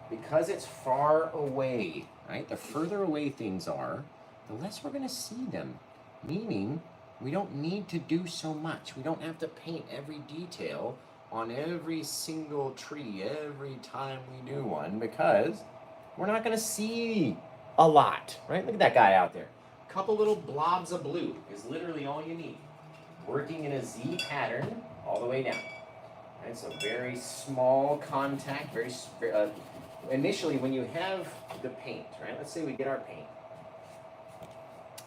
because it's far away, right? The further away things are, the less we're gonna see them, meaning we don't need to do so much. We don't have to paint every detail on every single tree every time we do one because we're not gonna see a lot, right? Look at that guy out there. A couple little blobs of blue is literally all you need. Working in a Z pattern all the way down. Right? So very small contact, very initially when you have the paint, right? Let's say we get our paint.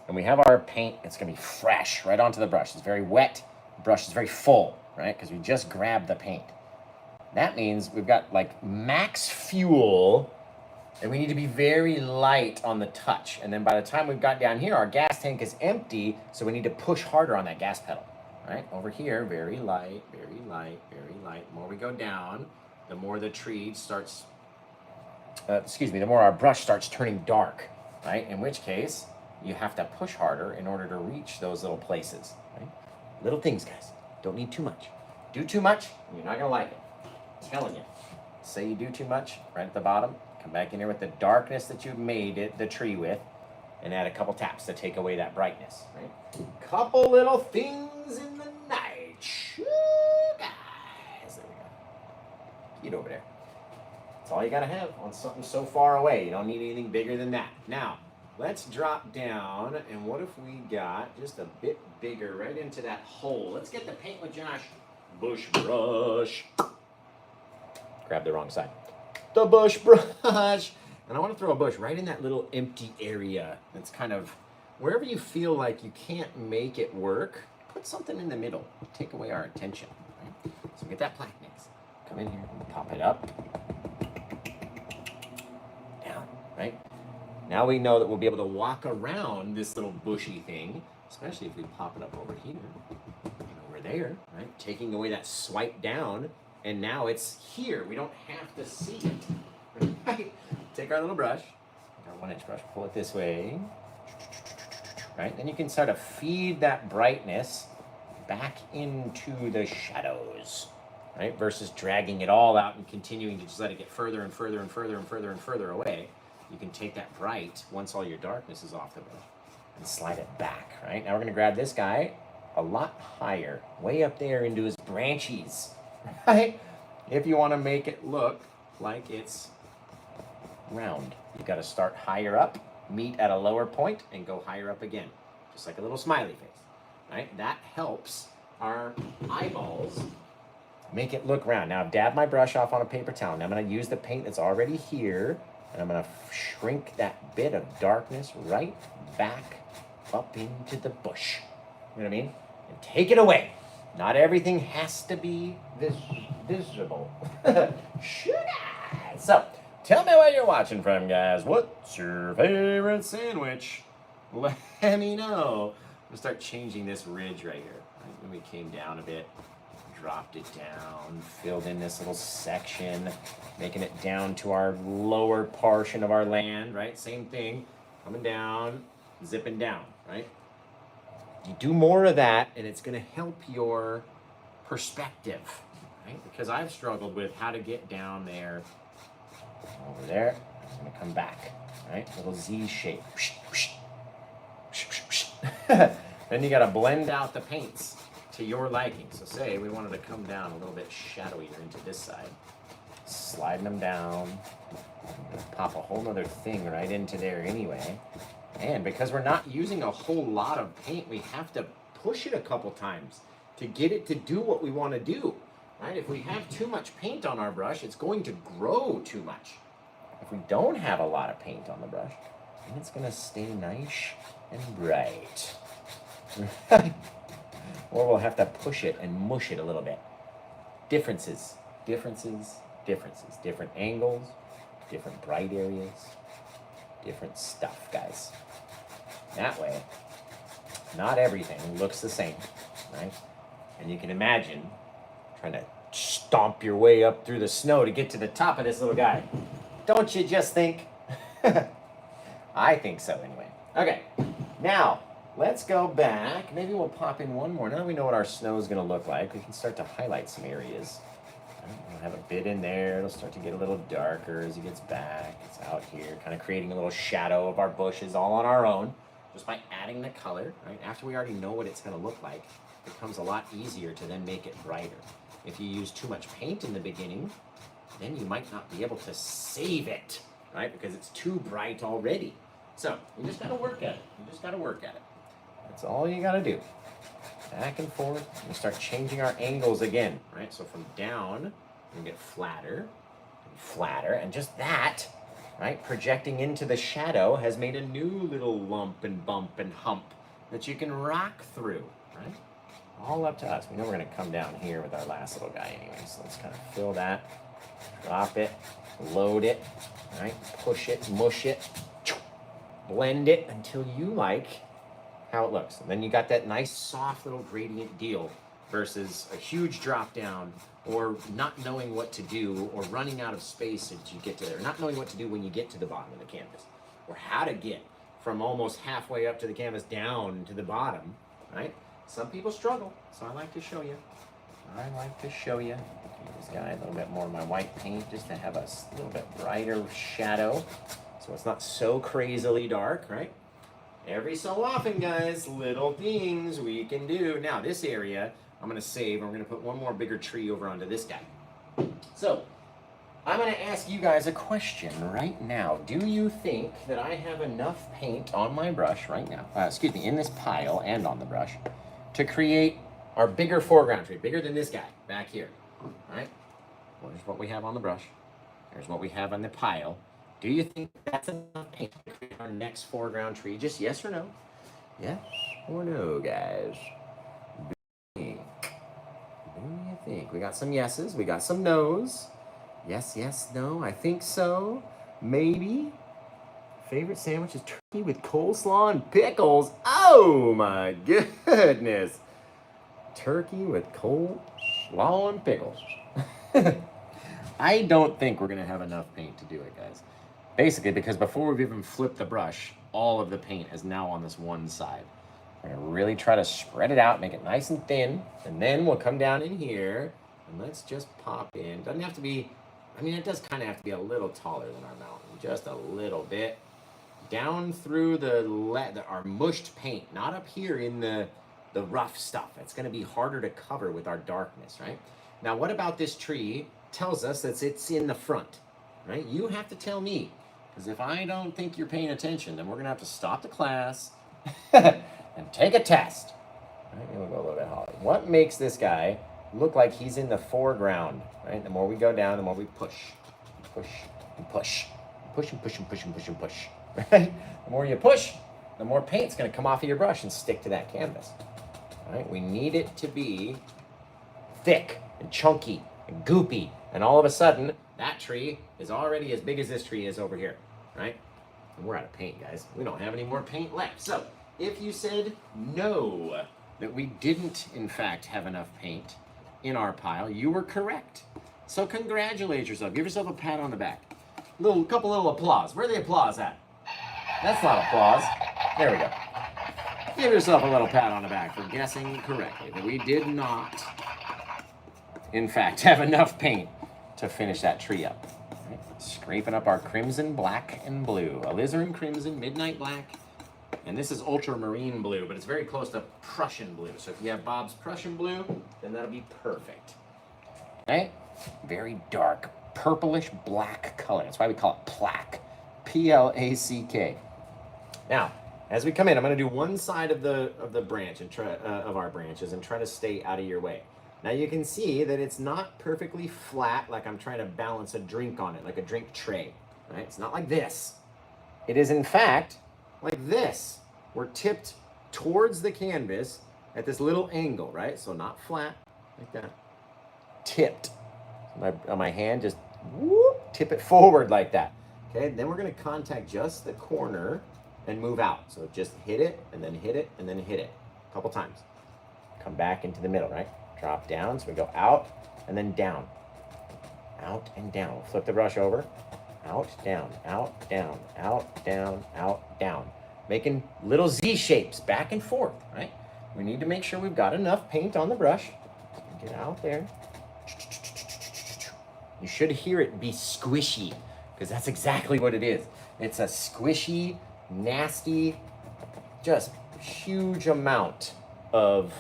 And we have our paint, it's gonna be fresh right onto the brush. It's very wet, the brush is very full, right? Because we just grabbed the paint. That means we've got like max fuel. And we need to be very light on the touch. And then by the time we've got down here, our gas tank is empty, so we need to push harder on that gas pedal, right? Over here, very light, very light, very light. The more we go down, the more the tree starts, the more our brush starts turning dark, right? In which case, you have to push harder in order to reach those little places, right? Little things, guys. Don't need too much. Do too much, you're not gonna like it. I'm telling you. Say you do too much, right at the bottom, come back in here with the darkness that you made the tree with, and add a couple taps to take away that brightness, right? Couple little things in the night. Shoo, guys. There we go. Get over there. That's all you gotta have on something so far away. You don't need anything bigger than that. Now, let's drop down, and what if we got just a bit bigger right into that hole? Let's get the paint with Josh. Bush brush. Grab the wrong side. The bush brush. And I want to throw a bush right in that little empty area. It's kind of wherever you feel like you can't make it work, put something in the middle. Take away our attention. Right? So get that plaque next. Come in here and pop it up. Down, right? Now we know that we'll be able to walk around this little bushy thing, especially if we pop it up over here and over there, right? Taking away that swipe down. And now it's here. We don't have to see it. Right? Take our little brush, our 1-inch brush, pull it this way. Right? Then you can start to feed that brightness back into the shadows. Right? Versus dragging it all out and continuing to just let it get further and further and further and further and further away. You can take that bright, once all your darkness is off the brush, and slide it back. Right? Now we're going to grab this guy a lot higher, way up there into his branchies. Right? If you want to make it look like it's round, you've got to start higher up, meet at a lower point, and go higher up again, just like a little smiley face. Right? That helps our eyeballs make it look round. Now I've dabbed my brush off on a paper towel. Now I'm going to use the paint that's already here, and I'm going to shrink that bit of darkness right back up into the bush. You know what I mean? And take it away. Not everything has to be visible. Sugar! So, tell me where you're watching from, guys. What's your favorite sandwich? Let me know. I'm going to start changing this ridge right here. Right? When we came down a bit, dropped it down, filled in this little section, making it down to our lower portion of our land, right? Same thing. Coming down, zipping down, right? You do more of that, and it's going to help your perspective, right? Because I've struggled with how to get down there, over there. It's going to come back, right? Little Z shape. Then you got to blend out the paints to your liking. So say we wanted to come down a little bit shadowier into this side, sliding them down, pop a whole nother thing right into there anyway. And because we're not using a whole lot of paint, we have to push it a couple times to get it to do what we want to do, right? If we have too much paint on our brush, it's going to grow too much. If we don't have a lot of paint on the brush, then it's going to stay nice and bright. or we'll have to push it and mush it a little bit. Differences, differences, differences. Different angles, different bright areas, different stuff, guys. That way, not everything looks the same, right? And you can imagine trying to stomp your way up through the snow to get to the top of this little guy. Don't you just think? I think so anyway. Okay, now let's go back. Maybe we'll pop in one more. Now that we know what our snow is going to look like, we can start to highlight some areas. We'll have a bit in there. It'll start to get a little darker as it gets back. It's out here, kind of creating a little shadow of our bushes all on our own, just by adding the color, right? After we already know what it's going to look like, it becomes a lot easier to then make it brighter. If you use too much paint in the beginning, then you might not be able to save it, right? Because it's too bright already. So you just got to work at it. You just got to work at it. That's all you got to do. Back and forth. We start changing our angles again, right? So from down, we get flatter and flatter, and just that, right, projecting into the shadow has made a new little lump and bump and hump that you can rock through, right? All up to us. We know we're going to come down here with our last little guy anyway, so let's kind of fill that, drop it, load it, right? Push it, mush it, blend it until you like how it looks. And then you got that nice soft little gradient deal versus a huge drop down, or not knowing what to do, or running out of space as you get to there, not knowing what to do when you get to the bottom of the canvas, or how to get from almost halfway up to the canvas down to the bottom, right? Some people struggle, so I like to show you. I like to show you. Give this guy a little bit more of my white paint just to have a little bit brighter shadow, so it's not so crazily dark, right? Every so often, guys, little things we can do. Now, this area, I'm going to save. I'm going to put one more bigger tree over onto this guy. So, I'm going to ask you guys a question right now. Do you think that I have enough paint on my brush right now, in this pile and on the brush, to create our bigger foreground tree, bigger than this guy back here, all right? Well, here's what we have on the brush. Here's what we have on the pile. Do you think that's enough paint to create our next foreground tree? Just yes or no? Yes or no, guys? Do you think? We got some yeses. We got some nos. Yes, yes, no. I think so. Maybe. Favorite sandwich is turkey with coleslaw and pickles. Oh, my goodness. Turkey with coleslaw and pickles. I don't think we're going to have enough paint to do it, guys. Basically, because before we've even flipped the brush, all of the paint is now on this one side. We're going to really try to spread it out, make it nice and thin, and then we'll come down in here, and let's just pop in. Doesn't have to be, I mean, it does kind of have to be a little taller than our mountain, just a little bit. Down through our mushed paint, not up here in the rough stuff. It's going to be harder to cover with our darkness, right? Now, what about this tree tells us that it's in the front, right? You have to tell me. Because if I don't think you're paying attention, then we're going to have to stop the class and take a test. All right, we'll go a little bit higher. What makes this guy look like he's in the foreground, right? The more we go down, the more we push, push, and push. Push and push and push and push and push, right? The more you push, the more paint's going to come off of your brush and stick to that canvas. All right, we need it to be thick and chunky and goopy, and all of a sudden, that tree is already as big as this tree is over here, right? And we're out of paint, guys. We don't have any more paint left. So, if you said no, that we didn't, in fact, have enough paint in our pile, you were correct. So congratulate yourself. Give yourself a pat on the back. Couple little applause. Where the applause at? That's not applause. There we go. Give yourself a little pat on the back for guessing correctly that we did not, in fact, have enough paint to finish that tree up. Right. Scraping up our crimson, black, and blue. Alizarin crimson, midnight black, and this is ultramarine blue, but it's very close to Prussian blue. So if you have Bob's Prussian blue, then that'll be perfect. Okay? Very dark, purplish black color. That's why we call it plaque. P-L-A-C-K. Now, as we come in, I'm going to do one side of the branch and try of our branches and try to stay out of your way. Now you can see that it's not perfectly flat, like I'm trying to balance a drink on it, like a drink tray, right? It's not like this. It is, in fact, like this. We're tipped towards the canvas, at this little angle, right? So not flat, like that. Tipped. On my hand, just whoop, tip it forward like that. Okay, then we're gonna contact just the corner and move out. So just hit it, and then hit it, and then hit it a couple times. Come back into the middle, right? Drop down, so we go out, and then down. Out and down. We'll flip the brush over. Out, down, out, down, out, down, out, down. Making little Z shapes back and forth, right? We need to make sure we've got enough paint on the brush. Get out there. You should hear it be squishy, because that's exactly what it is. It's a squishy, nasty, just huge amount of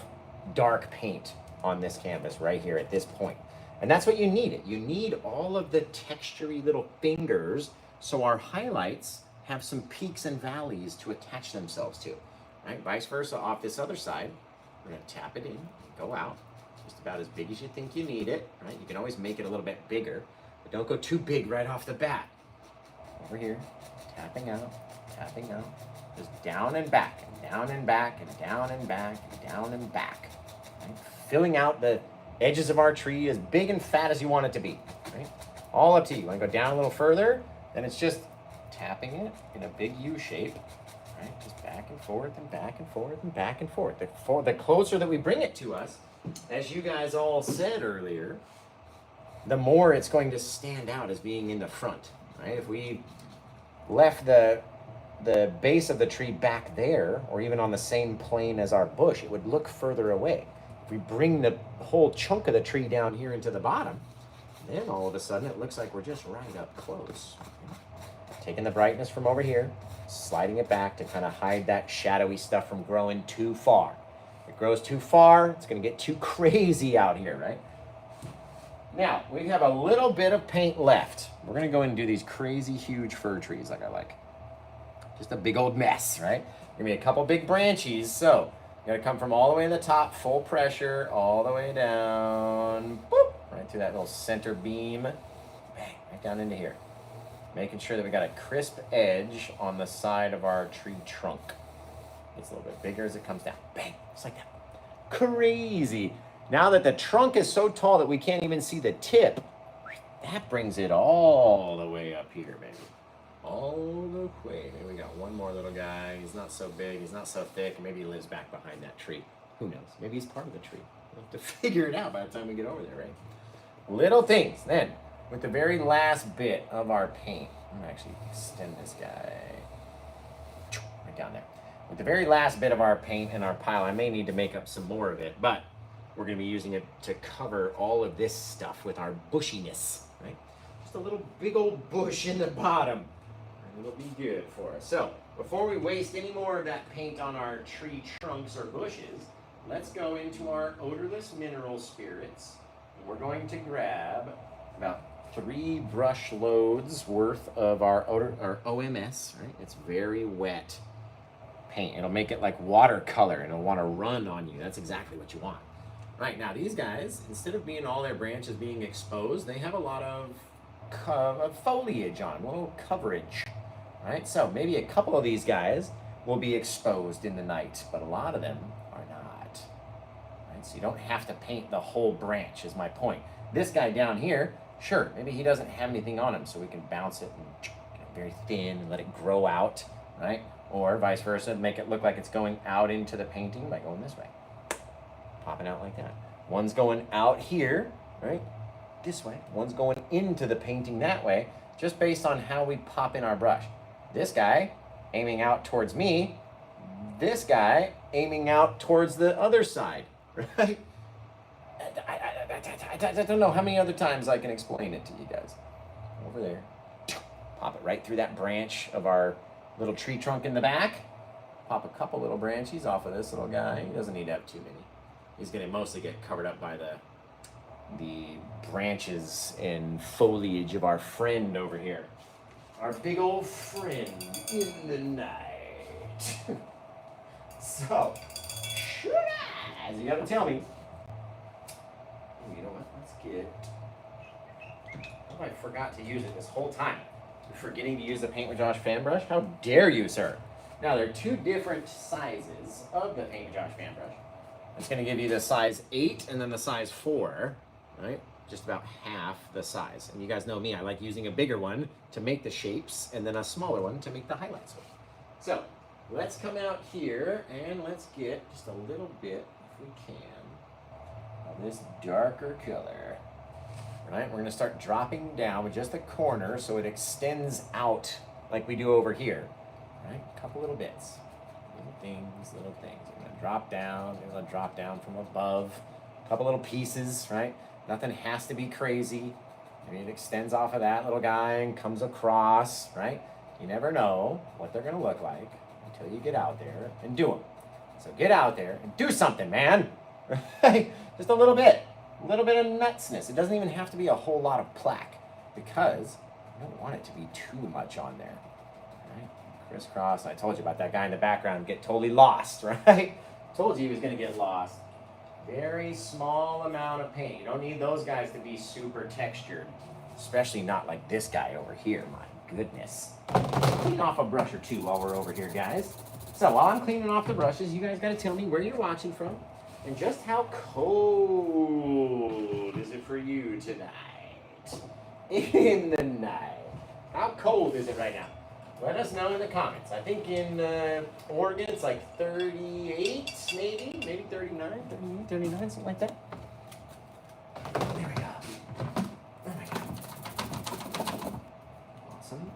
dark paint on this canvas right here at this point. And that's what you need it. You need all of the textury little fingers so our highlights have some peaks and valleys to attach themselves to, right? Vice versa off this other side. We're gonna tap it in, go out, just about as big as you think you need it, right? You can always make it a little bit bigger, but don't go too big right off the bat. Over here, tapping out, just down and back, and down and back, and down and back, and down and back, right? Filling out the edges of our tree as big and fat as you want it to be, right? All up to you. You want to go down a little further, then it's just tapping it in a big U shape, right? Just back and forth and back and forth and back and forth. The closer that we bring it to us, as you guys all said earlier, the more it's going to stand out as being in the front, right? If we left the base of the tree back there, or even on the same plane as our bush, it would look further away. If we bring the whole chunk of the tree down here into the bottom, then all of a sudden it looks like we're just right up close. Taking the brightness from over here, sliding it back to kind of hide that shadowy stuff from growing too far. If it grows too far, it's going to get too crazy out here, right? Now, we have a little bit of paint left. We're going to go in and do these crazy huge fir trees like I like. Just a big old mess, right? Give me a couple big branches, so you gotta come from all the way to the top, full pressure, all the way down, boop, right through that little center beam, bang, right down into here. Making sure that we got a crisp edge on the side of our tree trunk. It's a little bit bigger as it comes down, bang, just like that. Crazy. Now that the trunk is so tall that we can't even see the tip, that brings it all the way up here, baby. All the way. Maybe we got one more little guy. He's not so big. He's not so thick. Maybe he lives back behind that tree. Who knows? Maybe he's part of the tree. We'll have to figure it out by the time we get over there, right? Little things. Then, with the very last bit of our paint, I'm going to actually extend this guy right down there. With the very last bit of our paint in our pile, I may need to make up some more of it, but we're going to be using it to cover all of this stuff with our bushiness, right? Just a little big old bush in the bottom. It'll be good for us. So, before we waste any more of that paint on our tree trunks or bushes, let's go into our odorless mineral spirits. We're going to grab about 3 brush loads worth of our OMS, right? It's very wet paint. It'll make it like watercolor and it'll want to run on you. That's exactly what you want. Right, now these guys, instead of being all their branches being exposed, they have a lot of foliage on them, a little coverage. Right, so maybe a couple of these guys will be exposed in the night, but a lot of them are not. Right, so you don't have to paint the whole branch, is my point. This guy down here, sure, maybe he doesn't have anything on him, so we can bounce it and get it very thin and let it grow out, right? Or vice versa, make it look like it's going out into the painting by going this way. Popping out like that. One's going out here, right? This way. One's going into the painting that way, just based on how we pop in our brush. This guy aiming out towards me, this guy aiming out towards the other side, right? I don't know how many other times I can explain it to you guys. Over there, pop it right through that branch of our little tree trunk in the back. Pop a couple little branches off of this little guy. He doesn't need to have too many. He's gonna mostly get covered up by the branches and foliage of our friend over here. Our big old friend in the night. So, as you gotta tell me. You know what? Let's get. Oh, I forgot to use it this whole time. You're forgetting to use the Paint with Josh fan brush? How dare you, sir? Now, there are 2 different sizes of the Paint with Josh fan brush. That's going to give you the size 8 and then the size 4, right? Just about half the size. And you guys know me, I like using a bigger one to make the shapes and then a smaller one to make the highlights with. So let's come out here and let's get just a little bit, if we can, of this darker color. Right, we're going to start dropping down with just a corner so it extends out like we do over here. Right, a couple little bits. Little things, little things. We're going to drop down. There's a drop down from above. A couple little pieces, right? Nothing has to be crazy. Maybe it extends off of that little guy and comes across, right? You never know what they're going to look like until you get out there and do them. So get out there and do something, man. Right? Just a little bit. A little bit of nutsness. It doesn't even have to be a whole lot of plaque because you don't want it to be too much on there. Right? Crisscross. I told you about that guy in the background get totally lost, right? Told you he was going to get lost. Very small amount of paint. You don't need those guys to be super textured, especially not like this guy over here. My goodness. Clean off a brush or two while we're over here, guys. So while I'm cleaning off the brushes, you guys got to tell me where you're watching from and just how cold is it for you tonight? In the night. How cold is it right now? Let us know in the comments. I think in Oregon it's like 38, maybe 39, 38, 39, something like that. There we go. Oh my God. Awesome.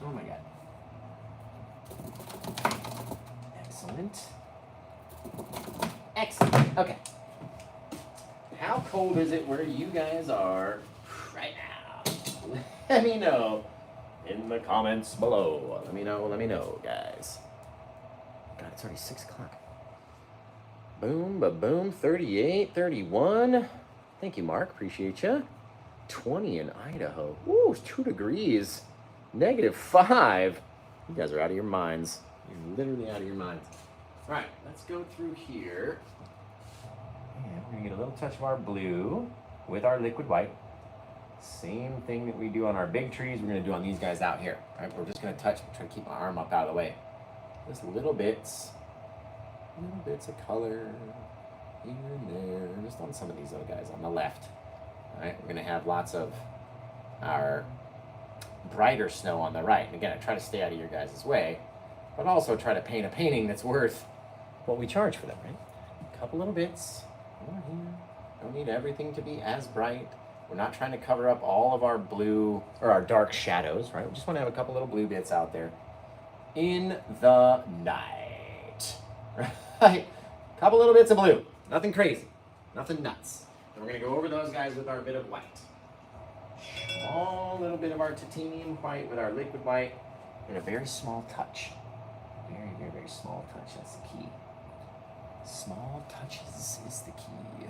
Oh my God. Excellent. Excellent. Okay. How cold is it where you guys are right now? Let me know in the comments below. Let me know, guys. God, it's already 6 o'clock. Boom, ba-boom, 38, 31. Thank you, Mark. Appreciate you. 20 in Idaho. Ooh, it's 2 degrees. -5. You guys are out of your minds. You're literally out of your minds. All right, let's go through here. And we're gonna get a little touch of our blue with our liquid white. Same thing that we do on our big trees, we're gonna do on these guys out here. All right, we're just gonna try to keep my arm up out of the way. Just little bits of color here and there, just on some of these little guys on the left. All right, we're gonna have lots of our brighter snow on the right. And again, I try to stay out of your guys' way, but also try to paint a painting that's worth what we charge for them, right? A couple little bits over here. Don't need everything to be as bright. We're not trying to cover up all of our blue or our dark shadows, right? We just want to have a couple little blue bits out there in the night, right? A couple little bits of blue, nothing crazy, nothing nuts. And we're gonna go over those guys with our bit of white. Small little bit of our titanium white with our liquid white and a very small touch. Very, very, very small touch, that's the key. Small touches is the key.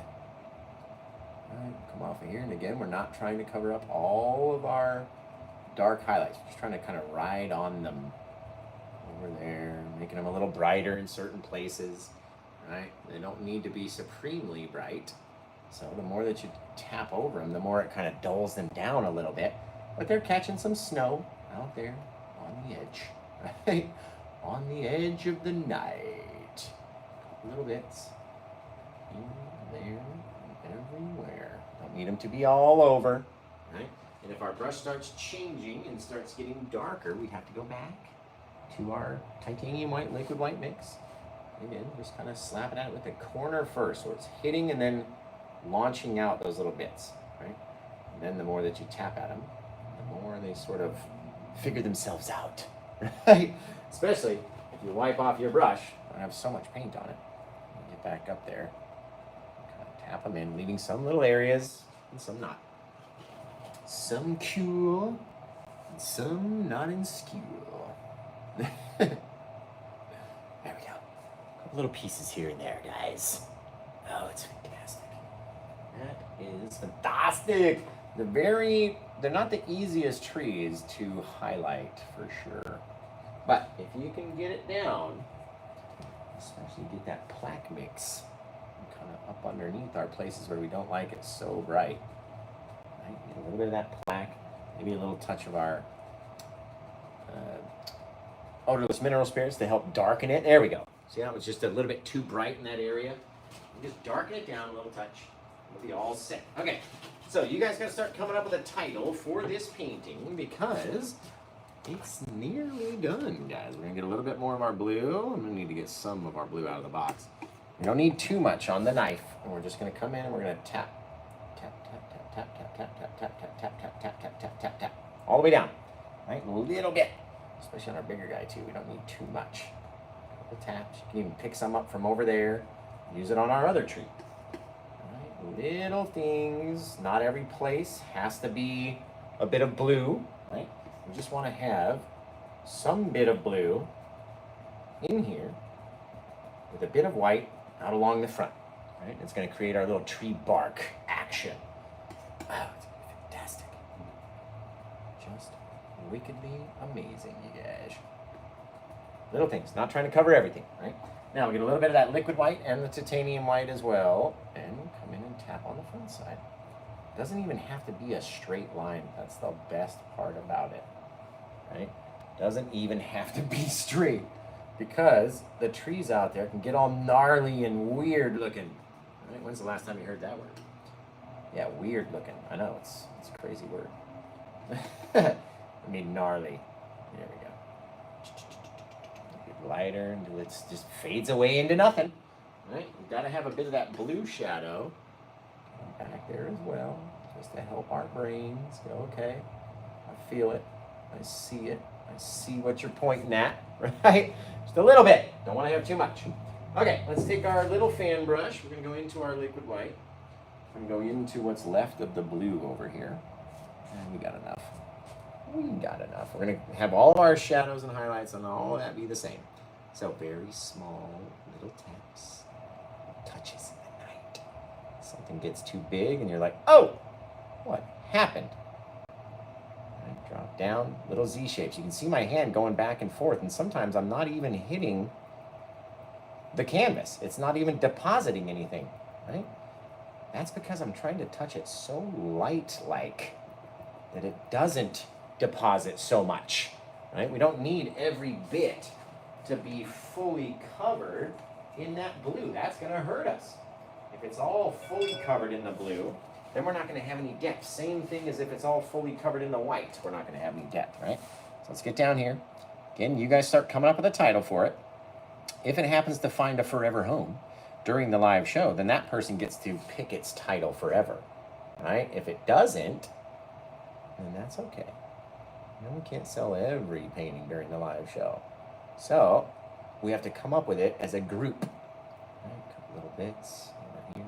All right, come off of here, and again, we're not trying to cover up all of our dark highlights. We're just trying to kind of ride on them over there, making them a little brighter in certain places, right? They don't need to be supremely bright. So the more that you tap over them, the more it kind of dulls them down a little bit. But they're catching some snow out there on the edge, right? On the edge of the night. Little bits here, there, and everywhere. Don't need them to be all over, right? And if our brush starts changing and starts getting darker, we have to go back to our titanium white, liquid white mix. Again, just kind of slapping at it with the corner first, so it's hitting and then launching out those little bits, right? And then the more that you tap at them, the more they sort of figure themselves out, right? Especially if you wipe off your brush, don't have so much paint on it. Get back up there, kind of tap them in, leaving some little areas and some not. Some cool, and some not in skill. There we go. A couple little pieces here and there, guys. Oh, it's fantastic. That is fantastic. They're not the easiest trees to highlight for sure. But if you can get it down, especially get that plaque mix kind of up underneath our places where we don't like it so bright. Right? Get a little bit of that plaque, maybe a little touch of our odorless mineral spirits to help darken it. There we go. See how it was just a little bit too bright in that area? And just darken it down a little touch. We'll be all set. Okay, so you guys gotta start coming up with a title for this painting because it's nearly done, guys. We're gonna get a little bit more of our blue. I'm gonna need to get some of our blue out of the box. We don't need too much on the knife. And we're just gonna come in and we're gonna tap, tap, tap, tap, tap, tap, tap, tap, tap, tap, tap, tap, tap, tap, tap, tap, tap. All the way down. Right? A little bit. Especially on our bigger guy too. We don't need too much. A couple taps. You can even pick some up from over there. Use it on our other tree. Right? Little things. Not every place has to be a bit of blue. Right? We just want to have some bit of blue in here with a bit of white out along the front. Right? It's going to create our little tree bark action. Oh, it's going to be fantastic. Just wickedly amazing, you guys. Little things, not trying to cover everything, right? Now we'll get a little bit of that liquid white and the titanium white as well, and come in and tap on the front side. Doesn't even have to be a straight line. That's the best part about it, right? Doesn't even have to be straight because the trees out there can get all gnarly and weird looking. Right? When's the last time you heard that word? Yeah, weird looking. I know, it's a crazy word. I mean gnarly. There we go. Get lighter until it just fades away into nothing. Right? We've got to have a bit of that blue shadow back there as well, just to help our brains go, okay, I feel it, I see it, I see what you're pointing at, right? Just a little bit. Don't want to have too much. Okay, let's take our little fan brush. We're going to go into our liquid white. I'm going to go into what's left of the blue over here. And we got enough. We got enough. We're going to have all of our shadows and highlights and all that be the same. So very small little taps, touches in the night. Something gets too big and you're like, oh, what happened? Right, drop down, little Z shapes. You can see my hand going back and forth, and sometimes I'm not even hitting the canvas. It's not even depositing anything, right? That's because I'm trying to touch it so light-like that it doesn't deposit so much, right? We don't need every bit to be fully covered in that blue. That's going to hurt us. If it's all fully covered in the blue, then we're not going to have any depth. Same thing as if it's all fully covered in the white. We're not going to have any depth, right? So let's get down here. Again, you guys start coming up with a title for it. If it happens to find a forever home during the live show, then that person gets to pick its title forever, right? If it doesn't, then that's okay. You know, we can't sell every painting during the live show. So we have to come up with it as a group. Right? A couple little bits over here,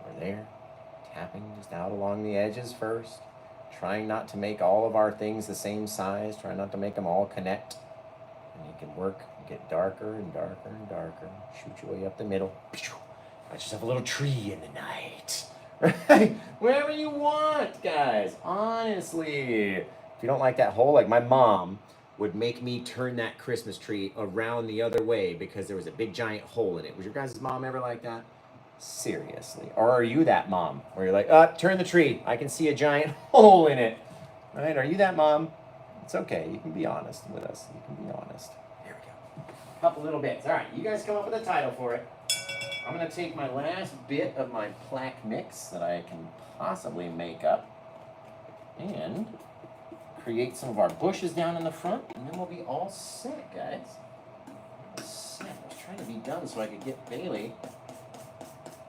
over there. Tapping just out along the edges first. Trying not to make all of our things the same size. Trying not to make them all connect. And you can work, get darker and darker and darker. Shoot your way up the middle. Got yourself a little tree in the night. Right? Wherever you want, guys. Honestly. If you don't like that hole, like my mom would make me turn that Christmas tree around the other way because there was a big giant hole in it. Was your guys' mom ever like that? Seriously. Or are you that mom where you're like, turn the tree. I can see a giant hole in it. Right? Are you that mom? It's okay. You can be honest with us. You can be honest. There we go. A couple little bits. All right. You guys come up with a title for it. I'm going to take my last bit of my plaque mix that I can possibly make up and create some of our bushes down in the front, and then we'll be all set, guys. All set. I was trying to be done so I could get Bailey.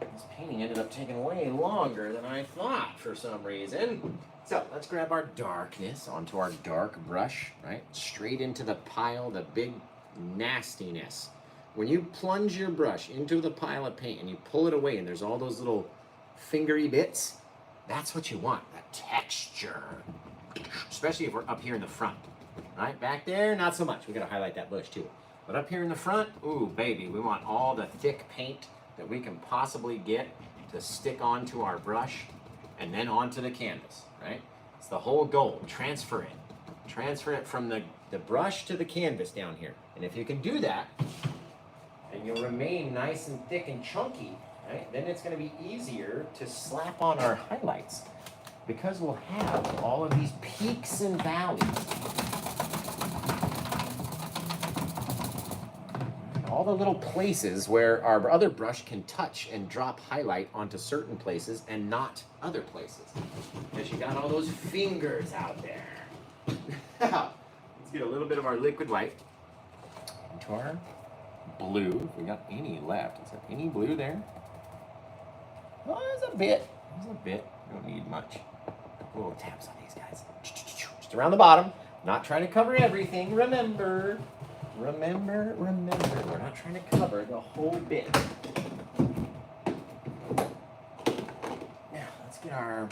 This painting ended up taking way longer than I thought for some reason. So let's grab our darkness onto our dark brush, right? Straight into the pile, the big nastiness. When you plunge your brush into the pile of paint and you pull it away and there's all those little fingery bits, that's what you want, that texture. Especially if we're up here in the front, right? Back there, not so much. We gotta highlight that bush too. But up here in the front, ooh, baby, we want all the thick paint that we can possibly get to stick onto our brush and then onto the canvas, right? It's the whole goal. Transfer it. Transfer it from the brush to the canvas down here. And if you can do that, and you'll remain nice and thick and chunky, right? Then it's gonna be easier to slap on our highlights, because we'll have all of these peaks and valleys. All all the little places where our other brush can touch and drop highlight onto certain places and not other places. Because you got all those fingers out there. Let's get a little bit of our liquid white into our blue. If we got any left. Is there any blue there? Oh, there's a bit. There's a bit. We don't need much. Little taps on these guys. Just around the bottom. Not trying to cover everything. Remember. Remember. We're not trying to cover the whole bit. Now, let's get our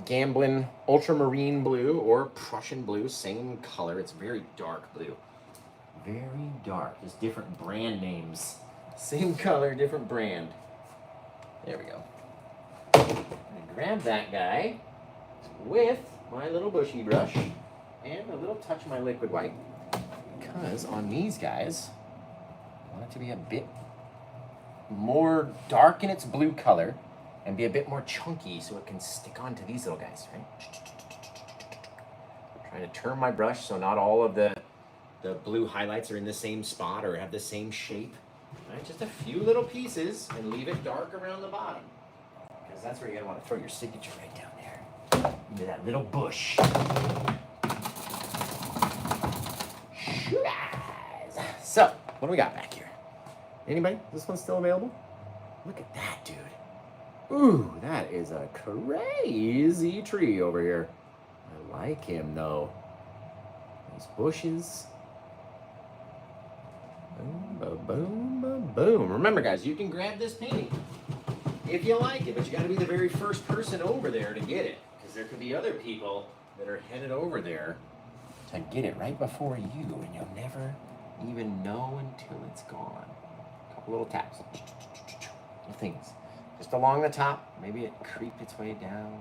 Gamblin ultramarine blue or Prussian blue. Same color. It's very dark blue. Very dark. Just different brand names. Same color, different brand. There we go. I'm going to grab that guy with my little bushy brush and a little touch of my liquid white. Because on these guys, I want it to be a bit more dark in its blue color and be a bit more chunky so it can stick onto these little guys, right? Trying to turn my brush so not all of the blue highlights are in the same spot or have the same shape. Right? Just a few little pieces and leave it dark around the bottom. Because that's where you're going to want to throw your signature right down there. Into that little bush. So, what do we got back here? Anybody? This one's still available? Look at that, dude. Ooh, that is a crazy tree over here. I like him, though. Those bushes. Boom, boom, boom, boom. Remember, guys, you can grab this painting if you like it, but you got to be the very first person over there to get it, because there could be other people that are headed over there to get it right before you, and you'll never even know until it's gone. A couple little taps, little things, just along the top. Maybe it creep its way down,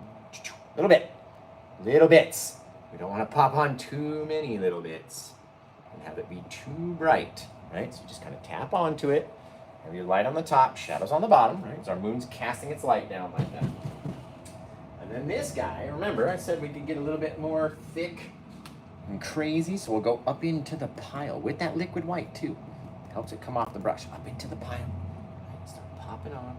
little bits. We don't want to pop on too many little bits and have it be too bright. Right, so you just kind of tap onto it. Have your light on the top, shadows on the bottom, right? So our moon's casting its light down like that. And then this guy, remember I said we could get a little bit more thick and crazy, so we'll go up into the pile with that liquid white too. It helps it come off the brush, up into the pile. Right, start popping on.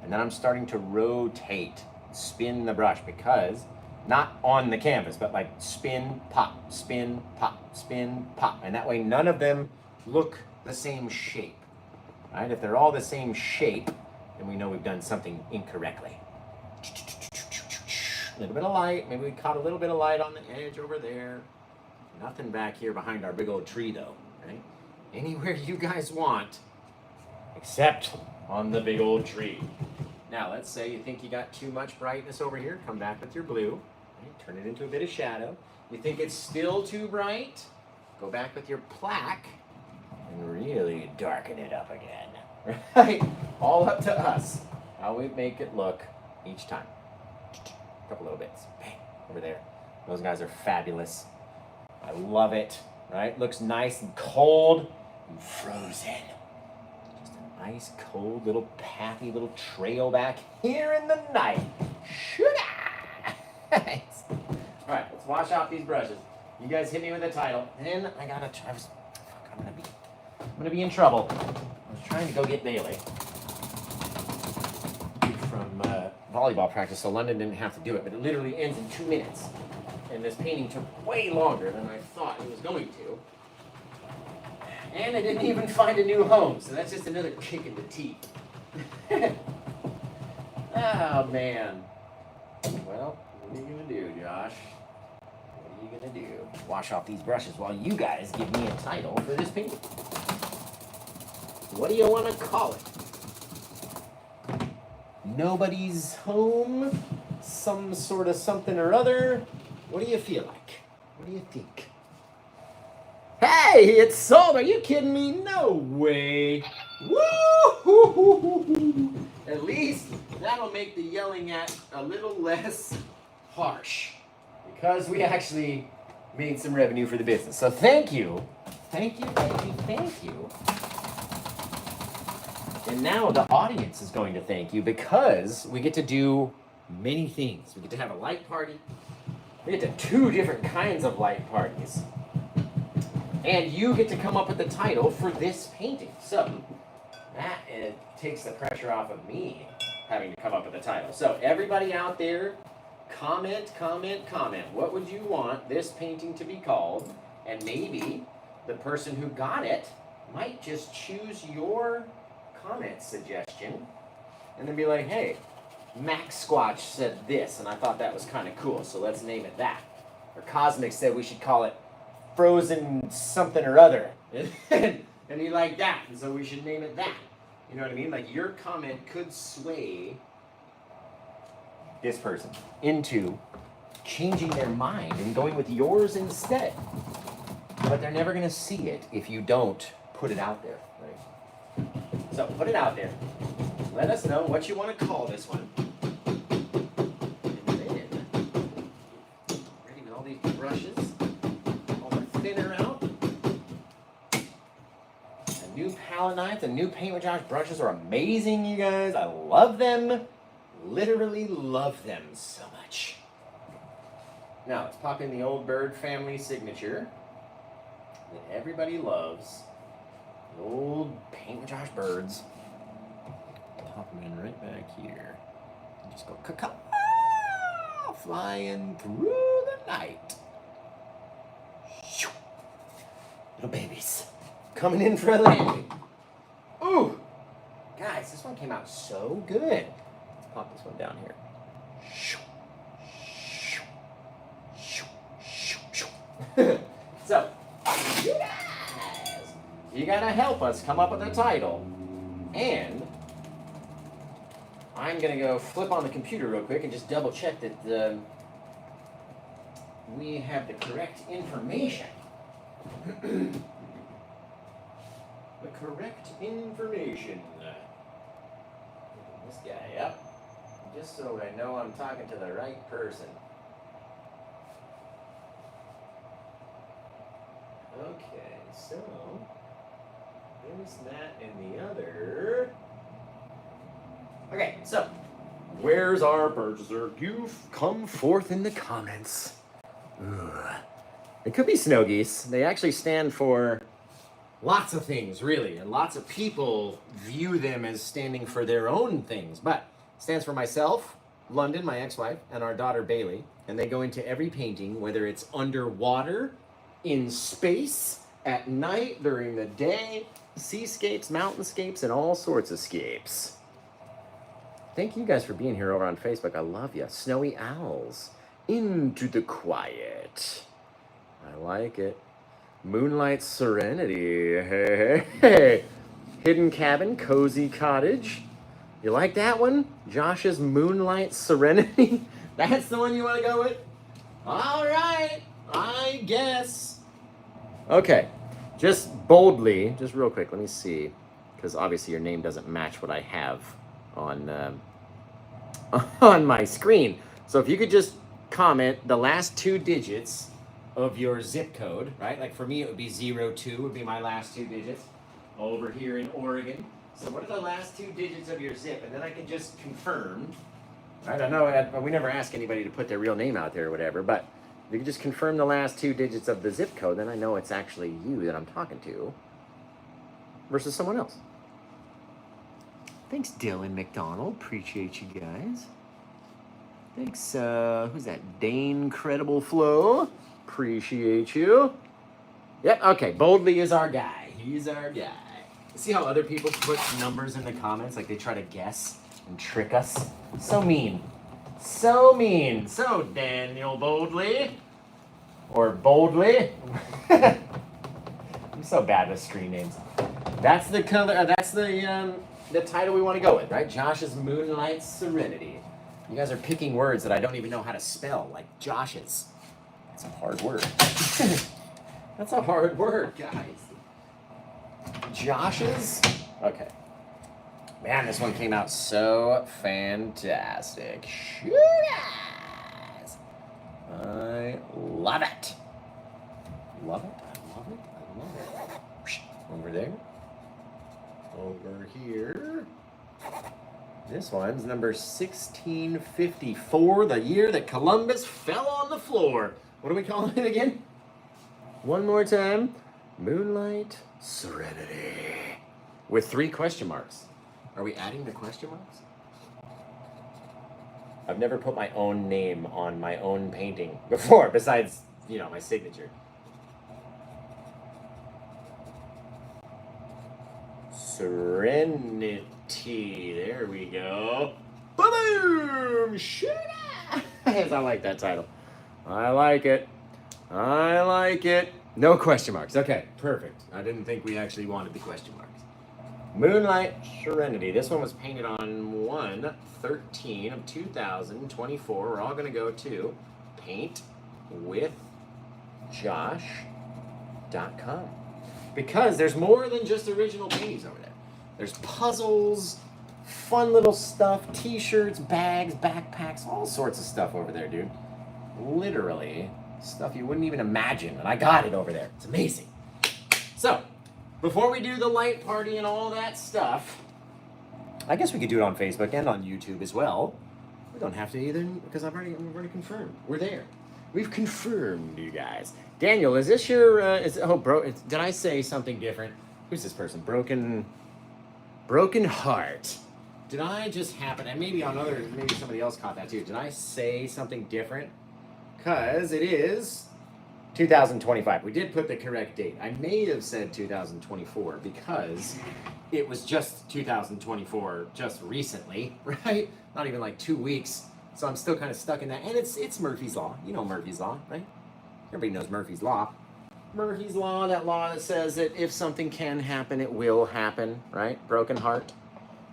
And then I'm starting to rotate, spin the brush, because not on the canvas, but like spin, pop, spin, pop, spin, pop. And that way none of them look the same shape, right? If they're all the same shape, then we know we've done something incorrectly. A little bit of light, maybe we caught a little bit of light on the edge over there. Nothing back here behind our big old tree though, right? Anywhere you guys want, except on the big old tree. Now, let's say you think you got too much brightness over here, come back with your blue, right? Turn it into a bit of shadow. You think it's still too bright, go back with your plaque and really darken it up again, right? All up to us, how we make it look each time. A couple little bits, bang, over there. Those guys are fabulous. I love it, right? Looks nice and cold and frozen. Just a nice, cold, little pathy little trail back here in the night. Nice. All right, let's wash off these brushes. You guys hit me with a title, and I gotta try. I'm gonna be in trouble. I was trying to go get Bailey from volleyball practice, so London didn't have to do it, but it literally ends in 2 minutes. And this painting took way longer than I thought it was going to. And I didn't even find a new home, so that's just another kick in the teeth. Oh, man. Well, what are you gonna do, Josh? What are you gonna do? Wash off these brushes while you guys give me a title for this painting. What do you want to call it? Nobody's home? Some sort of something or other? What do you feel like? What do you think? Hey, it's sold! Are you kidding me? No way! Woo! At least that'll make the yelling at a little less harsh, because we actually made some revenue for the business. So thank you. Thank you, thank you, thank you. And now the audience is going to thank you, because we get to do many things. We get to have a light party. We get to 2 different kinds of light parties. And you get to come up with the title for this painting. So that takes the pressure off of me having to come up with a title. So everybody out there, comment. What would you want this painting to be called? And maybe the person who got it might just choose your comment suggestion and then be like, hey, Max Squatch said this, and I thought that was kind of cool, so let's name it that. Or Cosmic said we should call it Frozen something or other. And he liked that, and so we should name it that. You know what I mean? Like, your comment could sway this person into changing their mind and going with yours instead. But they're never going to see it if you don't put it out there. Right? So put it out there. Let us know what you want to call this one. And then, getting all these brushes, all the thinner out. The new palette knife, the new Paint with Josh brushes are amazing, you guys. I love them. Literally love them so much. Now let's pop in the old bird family signature that everybody loves. The old Paint with Josh birds. Pop them in right back here. And just go caw, flying through the night. Shoo. Little babies coming in for a landing. Ooh, guys, this one came out so good. Let's pop this one down here. Shoo. Shoo. Shoo. Shoo. Shoo. So, you guys, you gotta help us come up with a title. And I'm gonna go flip on the computer real quick and just double check that we have the correct information. The correct information. This guy up, just so I know I'm talking to the right person. Okay, so there's that and the other. Okay, so where's our purchaser? You come forth in the comments. Ugh. It could be snow geese. They actually stand for lots of things, really, and lots of people view them as standing for their own things. But it stands for myself, London, my ex-wife, and our daughter Bailey, and they go into every painting, whether it's underwater, in space, at night, during the day, seascapes, mountainscapes, and all sorts of scapes. Thank you guys for being here over on Facebook. I love you. Snowy owls. Into the quiet. I like it. Moonlight serenity. Hey, hey. Hidden cabin, cozy cottage. You like that one? Josh's Moonlight Serenity? That's the one you want to go with? All right, I guess. Okay, just boldly, just real quick, let me see. Because obviously your name doesn't match what I have on my screen. So if you could just comment the last 2 digits of your zip code, right? Like for me, it would be 02 would be my last 2 digits over here in Oregon. So what are the last 2 digits of your zip? And then I can just confirm. I don't know, we never ask anybody to put their real name out there or whatever, but if you can just confirm the last 2 digits of the zip code, then I know it's actually you that I'm talking to versus someone else. Thanks, Dylan McDonald. Appreciate you guys. Thanks, who's that? Dane Credible Flow. Appreciate you. Yep, okay. Boldly is our guy. He's our guy. See how other people put numbers in the comments? Like they try to guess and trick us? So mean. So mean. So, Daniel Boldly. Or Boldly. I'm so bad with screen names. That's the color. That's the title we want to go with, right? Josh's Moonlight Serenity. You guys are picking words that I don't even know how to spell, like Josh's. That's a hard word. That's a hard word, guys. Josh's? Okay. Man, this one came out so fantastic. Yes! I love it. Love it. I love it. I love it. Over there. Over here. This one's number 1654, the year that Columbus fell on the floor. What are we calling it again? One more time. Moonlight Serenity. With 3 question marks. Are we adding the question marks? I've never put my own name on my own painting before, besides, you know, my signature. Serenity. There we go. Boom! Shoot! I like that title. I like it. I like it. No question marks. Okay, perfect. I didn't think we actually wanted the question marks. Moonlight Serenity. This one was painted on 1/13 of 2024. We're all going to go to paintwithjosh.com. Because there's more than just original paintings over there. There's puzzles, fun little stuff, t-shirts, bags, backpacks, all sorts of stuff over there, dude. Literally, stuff you wouldn't even imagine. And I got it over there. It's amazing. So, before we do the light party and all that stuff, I guess we could do it on Facebook and on YouTube as well. We don't have to either, because I've already confirmed. We're there. We've confirmed, you guys. Daniel, is this your, did I say something different? Who's this person? Broken Heart. Did I just happen, and maybe somebody else caught that too. Did I say something different? Because it is 2025. We did put the correct date. I may have said 2024 because it was just 2024 just recently, right? Not even like 2 weeks. So I'm still kind of stuck in that. And it's Murphy's Law. You know Murphy's Law, right? Everybody knows Murphy's Law. Murphy's Law, that law that says that if something can happen, it will happen, right? Broken Heart.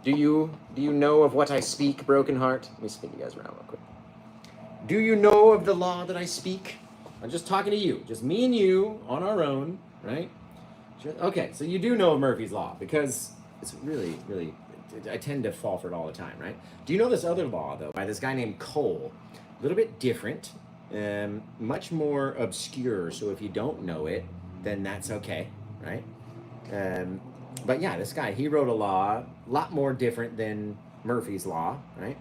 Do you know of what I speak, Broken Heart? Let me spin you guys around real quick. Do you know of the law that I speak? I'm just talking to you. Just me and you on our own, right? Okay, so you do know of Murphy's Law because it's really, really, I tend to fall for it all the time, right? Do you know this other law, though, by this guy named Cole? A little bit different, much more obscure, so if you don't know it, then that's okay, right? But yeah, this guy, he wrote a law, a lot more different than Murphy's Law, right?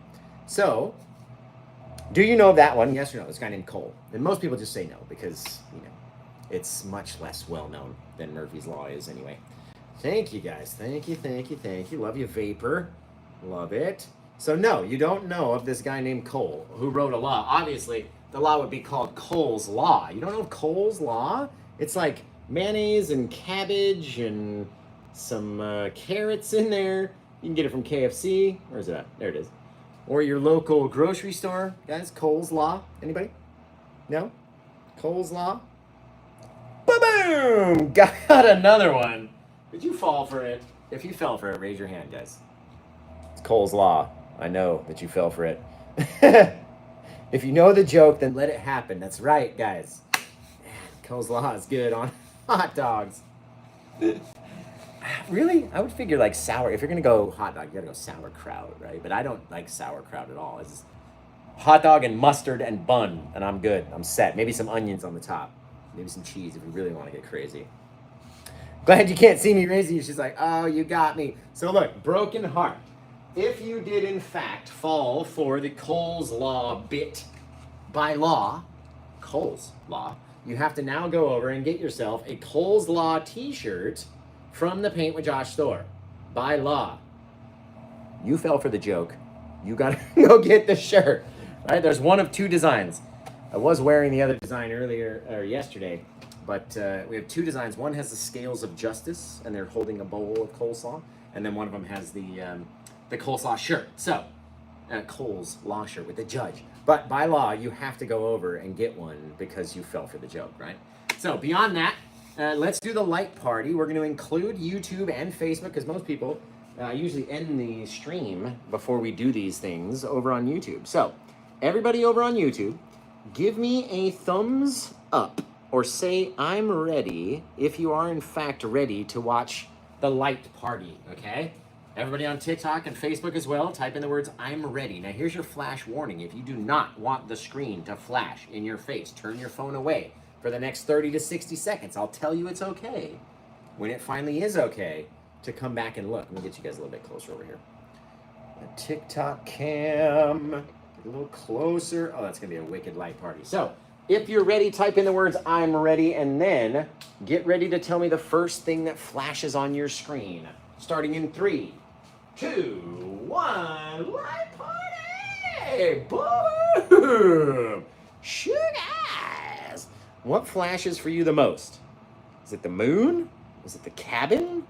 So, do you know that one? Yes or no? This guy named Cole. And most people just say no because, you know, it's much less well-known than Murphy's Law is anyway. Thank you, guys. Thank you. Love you, Vapor. Love it. So, no, you don't know of this guy named Cole who wrote a law. Obviously, the law would be called Cole's Law. You don't know Cole's Law? It's like mayonnaise and cabbage and some carrots in there. You can get it from KFC. Where's it at? There it is. Or your local grocery store. Guys, Cole's Law. Anybody? No? Cole's Law? Ba-boom! Got another one. Did you fall for it? If you fell for it, raise your hand, guys. It's Cole's Law. I know that you fell for it. If you know the joke, then let it happen. That's right, guys. Man, Cole's Law is good on hot dogs. Really? I would figure like sour. If you're gonna go hot dog, you gotta go sauerkraut, right? But I don't like sauerkraut at all. It's just hot dog and mustard and bun, and I'm good. I'm set. Maybe some onions on the top. Maybe some cheese if you really want to get crazy. Glad you can't see me raising you. She's like, oh, you got me. So look, Broken Heart. If you did in fact fall for the Cole's Law bit by law, Cole's Law, you have to now go over and get yourself a Cole's Law t-shirt from the Paint with Josh store. By law. You fell for the joke. You gotta go get the shirt. Right? There's one of 2 designs. I was wearing the other design yesterday, but we have 2 designs. One has the scales of justice, and they're holding a bowl of coleslaw, and then one of them has the coleslaw shirt. So, Cole's Law shirt with the judge. But by law, you have to go over and get one because you fell for the joke, right? So beyond that, let's do the light party. We're going to include YouTube and Facebook because most people usually end the stream before we do these things over on YouTube. So everybody over on YouTube, give me a thumbs up or say I'm ready if you are in fact ready to watch the light party, okay? Everybody on TikTok and Facebook as well, type in the words I'm ready. Now here's your flash warning. If you do not want the screen to flash in your face, turn your phone away for the next 30 to 60 seconds. I'll tell you it's okay when it finally is okay to come back and look. Let me get you guys a little bit closer over here. The TikTok cam, get a little closer. Oh, that's gonna be a wicked light party. So If you're ready, type in the words "I'm ready" and then get ready to tell me the first thing that flashes on your screen. Starting in 3, 2, 1. Light party! Boom! Sugars! What flashes for you the most? Is it the moon? Is it the cabin?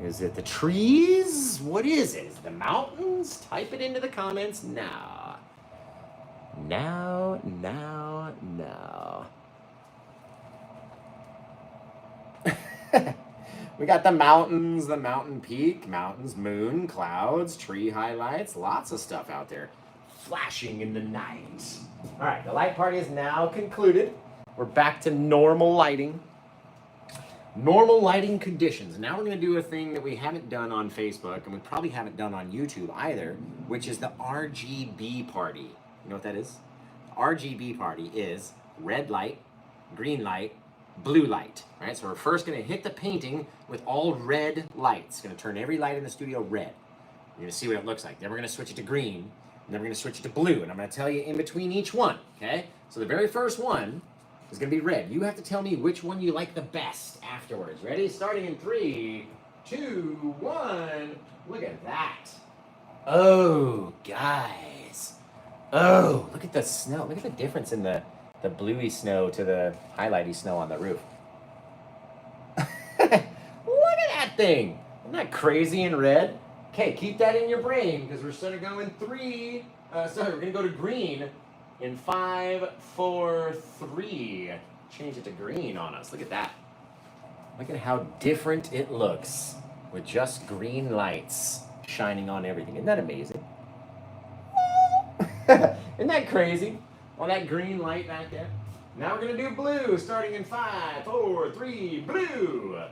Is it the trees? What is it? Is it the mountains? Type it into the comments now. Now. We got the mountains, the mountain peak, mountains, moon, clouds, tree highlights, lots of stuff out there flashing in the night. All right, the light party is now concluded. We're back to normal lighting. Normal lighting conditions. Now we're going to do a thing that we haven't done on Facebook, and we probably haven't done on YouTube either, which is the RGB party. You know what that is? The RGB party is red light, green light, blue light, right? So we're first going to hit the painting with all red lights. Going to turn every light in the studio red. You're going to see what it looks like. Then we're going to switch it to green, and then we're going to switch it to blue, and I'm going to tell you in between each one, okay? So the very first one is going to be red. You have to tell me which one you like the best afterwards. Ready? Starting in 3, 2, 1. Look at that. Oh, guys. Oh, look at the snow. Look at the difference in the bluey snow to the highlighty snow on the roof. Look at that thing. Isn't that crazy in red? Okay, keep that in your brain because we're going to go in we're going to go to green in 5, 4, 3. Change it to green on us. Look at that. Look at how different it looks with just green lights shining on everything. Isn't that amazing? Isn't that crazy? All that green light back there. Now we're going to do blue, starting in 5, 4, 3, blue.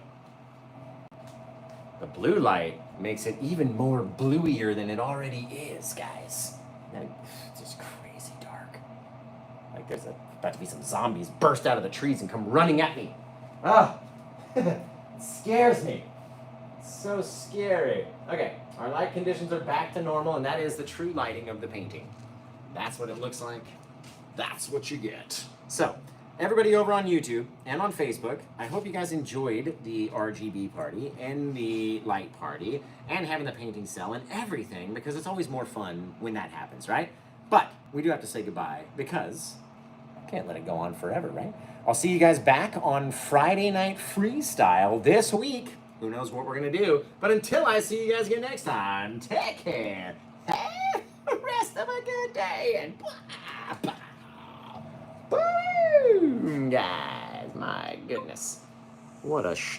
The blue light makes it even more bluier than it already is, guys. It's just crazy dark. Like there's about to be some zombies burst out of the trees and come running at me. Ah, it scares me. It's so scary. Okay, our light conditions are back to normal, and that is the true lighting of the painting. That's what it looks like. That's what you get. So, everybody over on YouTube and on Facebook, I hope you guys enjoyed the RGB party and the light party and having the painting cell and everything, because it's always more fun when that happens, right? But we do have to say goodbye because I can't let it go on forever, right? I'll see you guys back on Friday Night Freestyle this week. Who knows what we're going to do? But until I see you guys again next time, take care. Have the rest of a good day and blah, blah. Boom, guys. My goodness. What a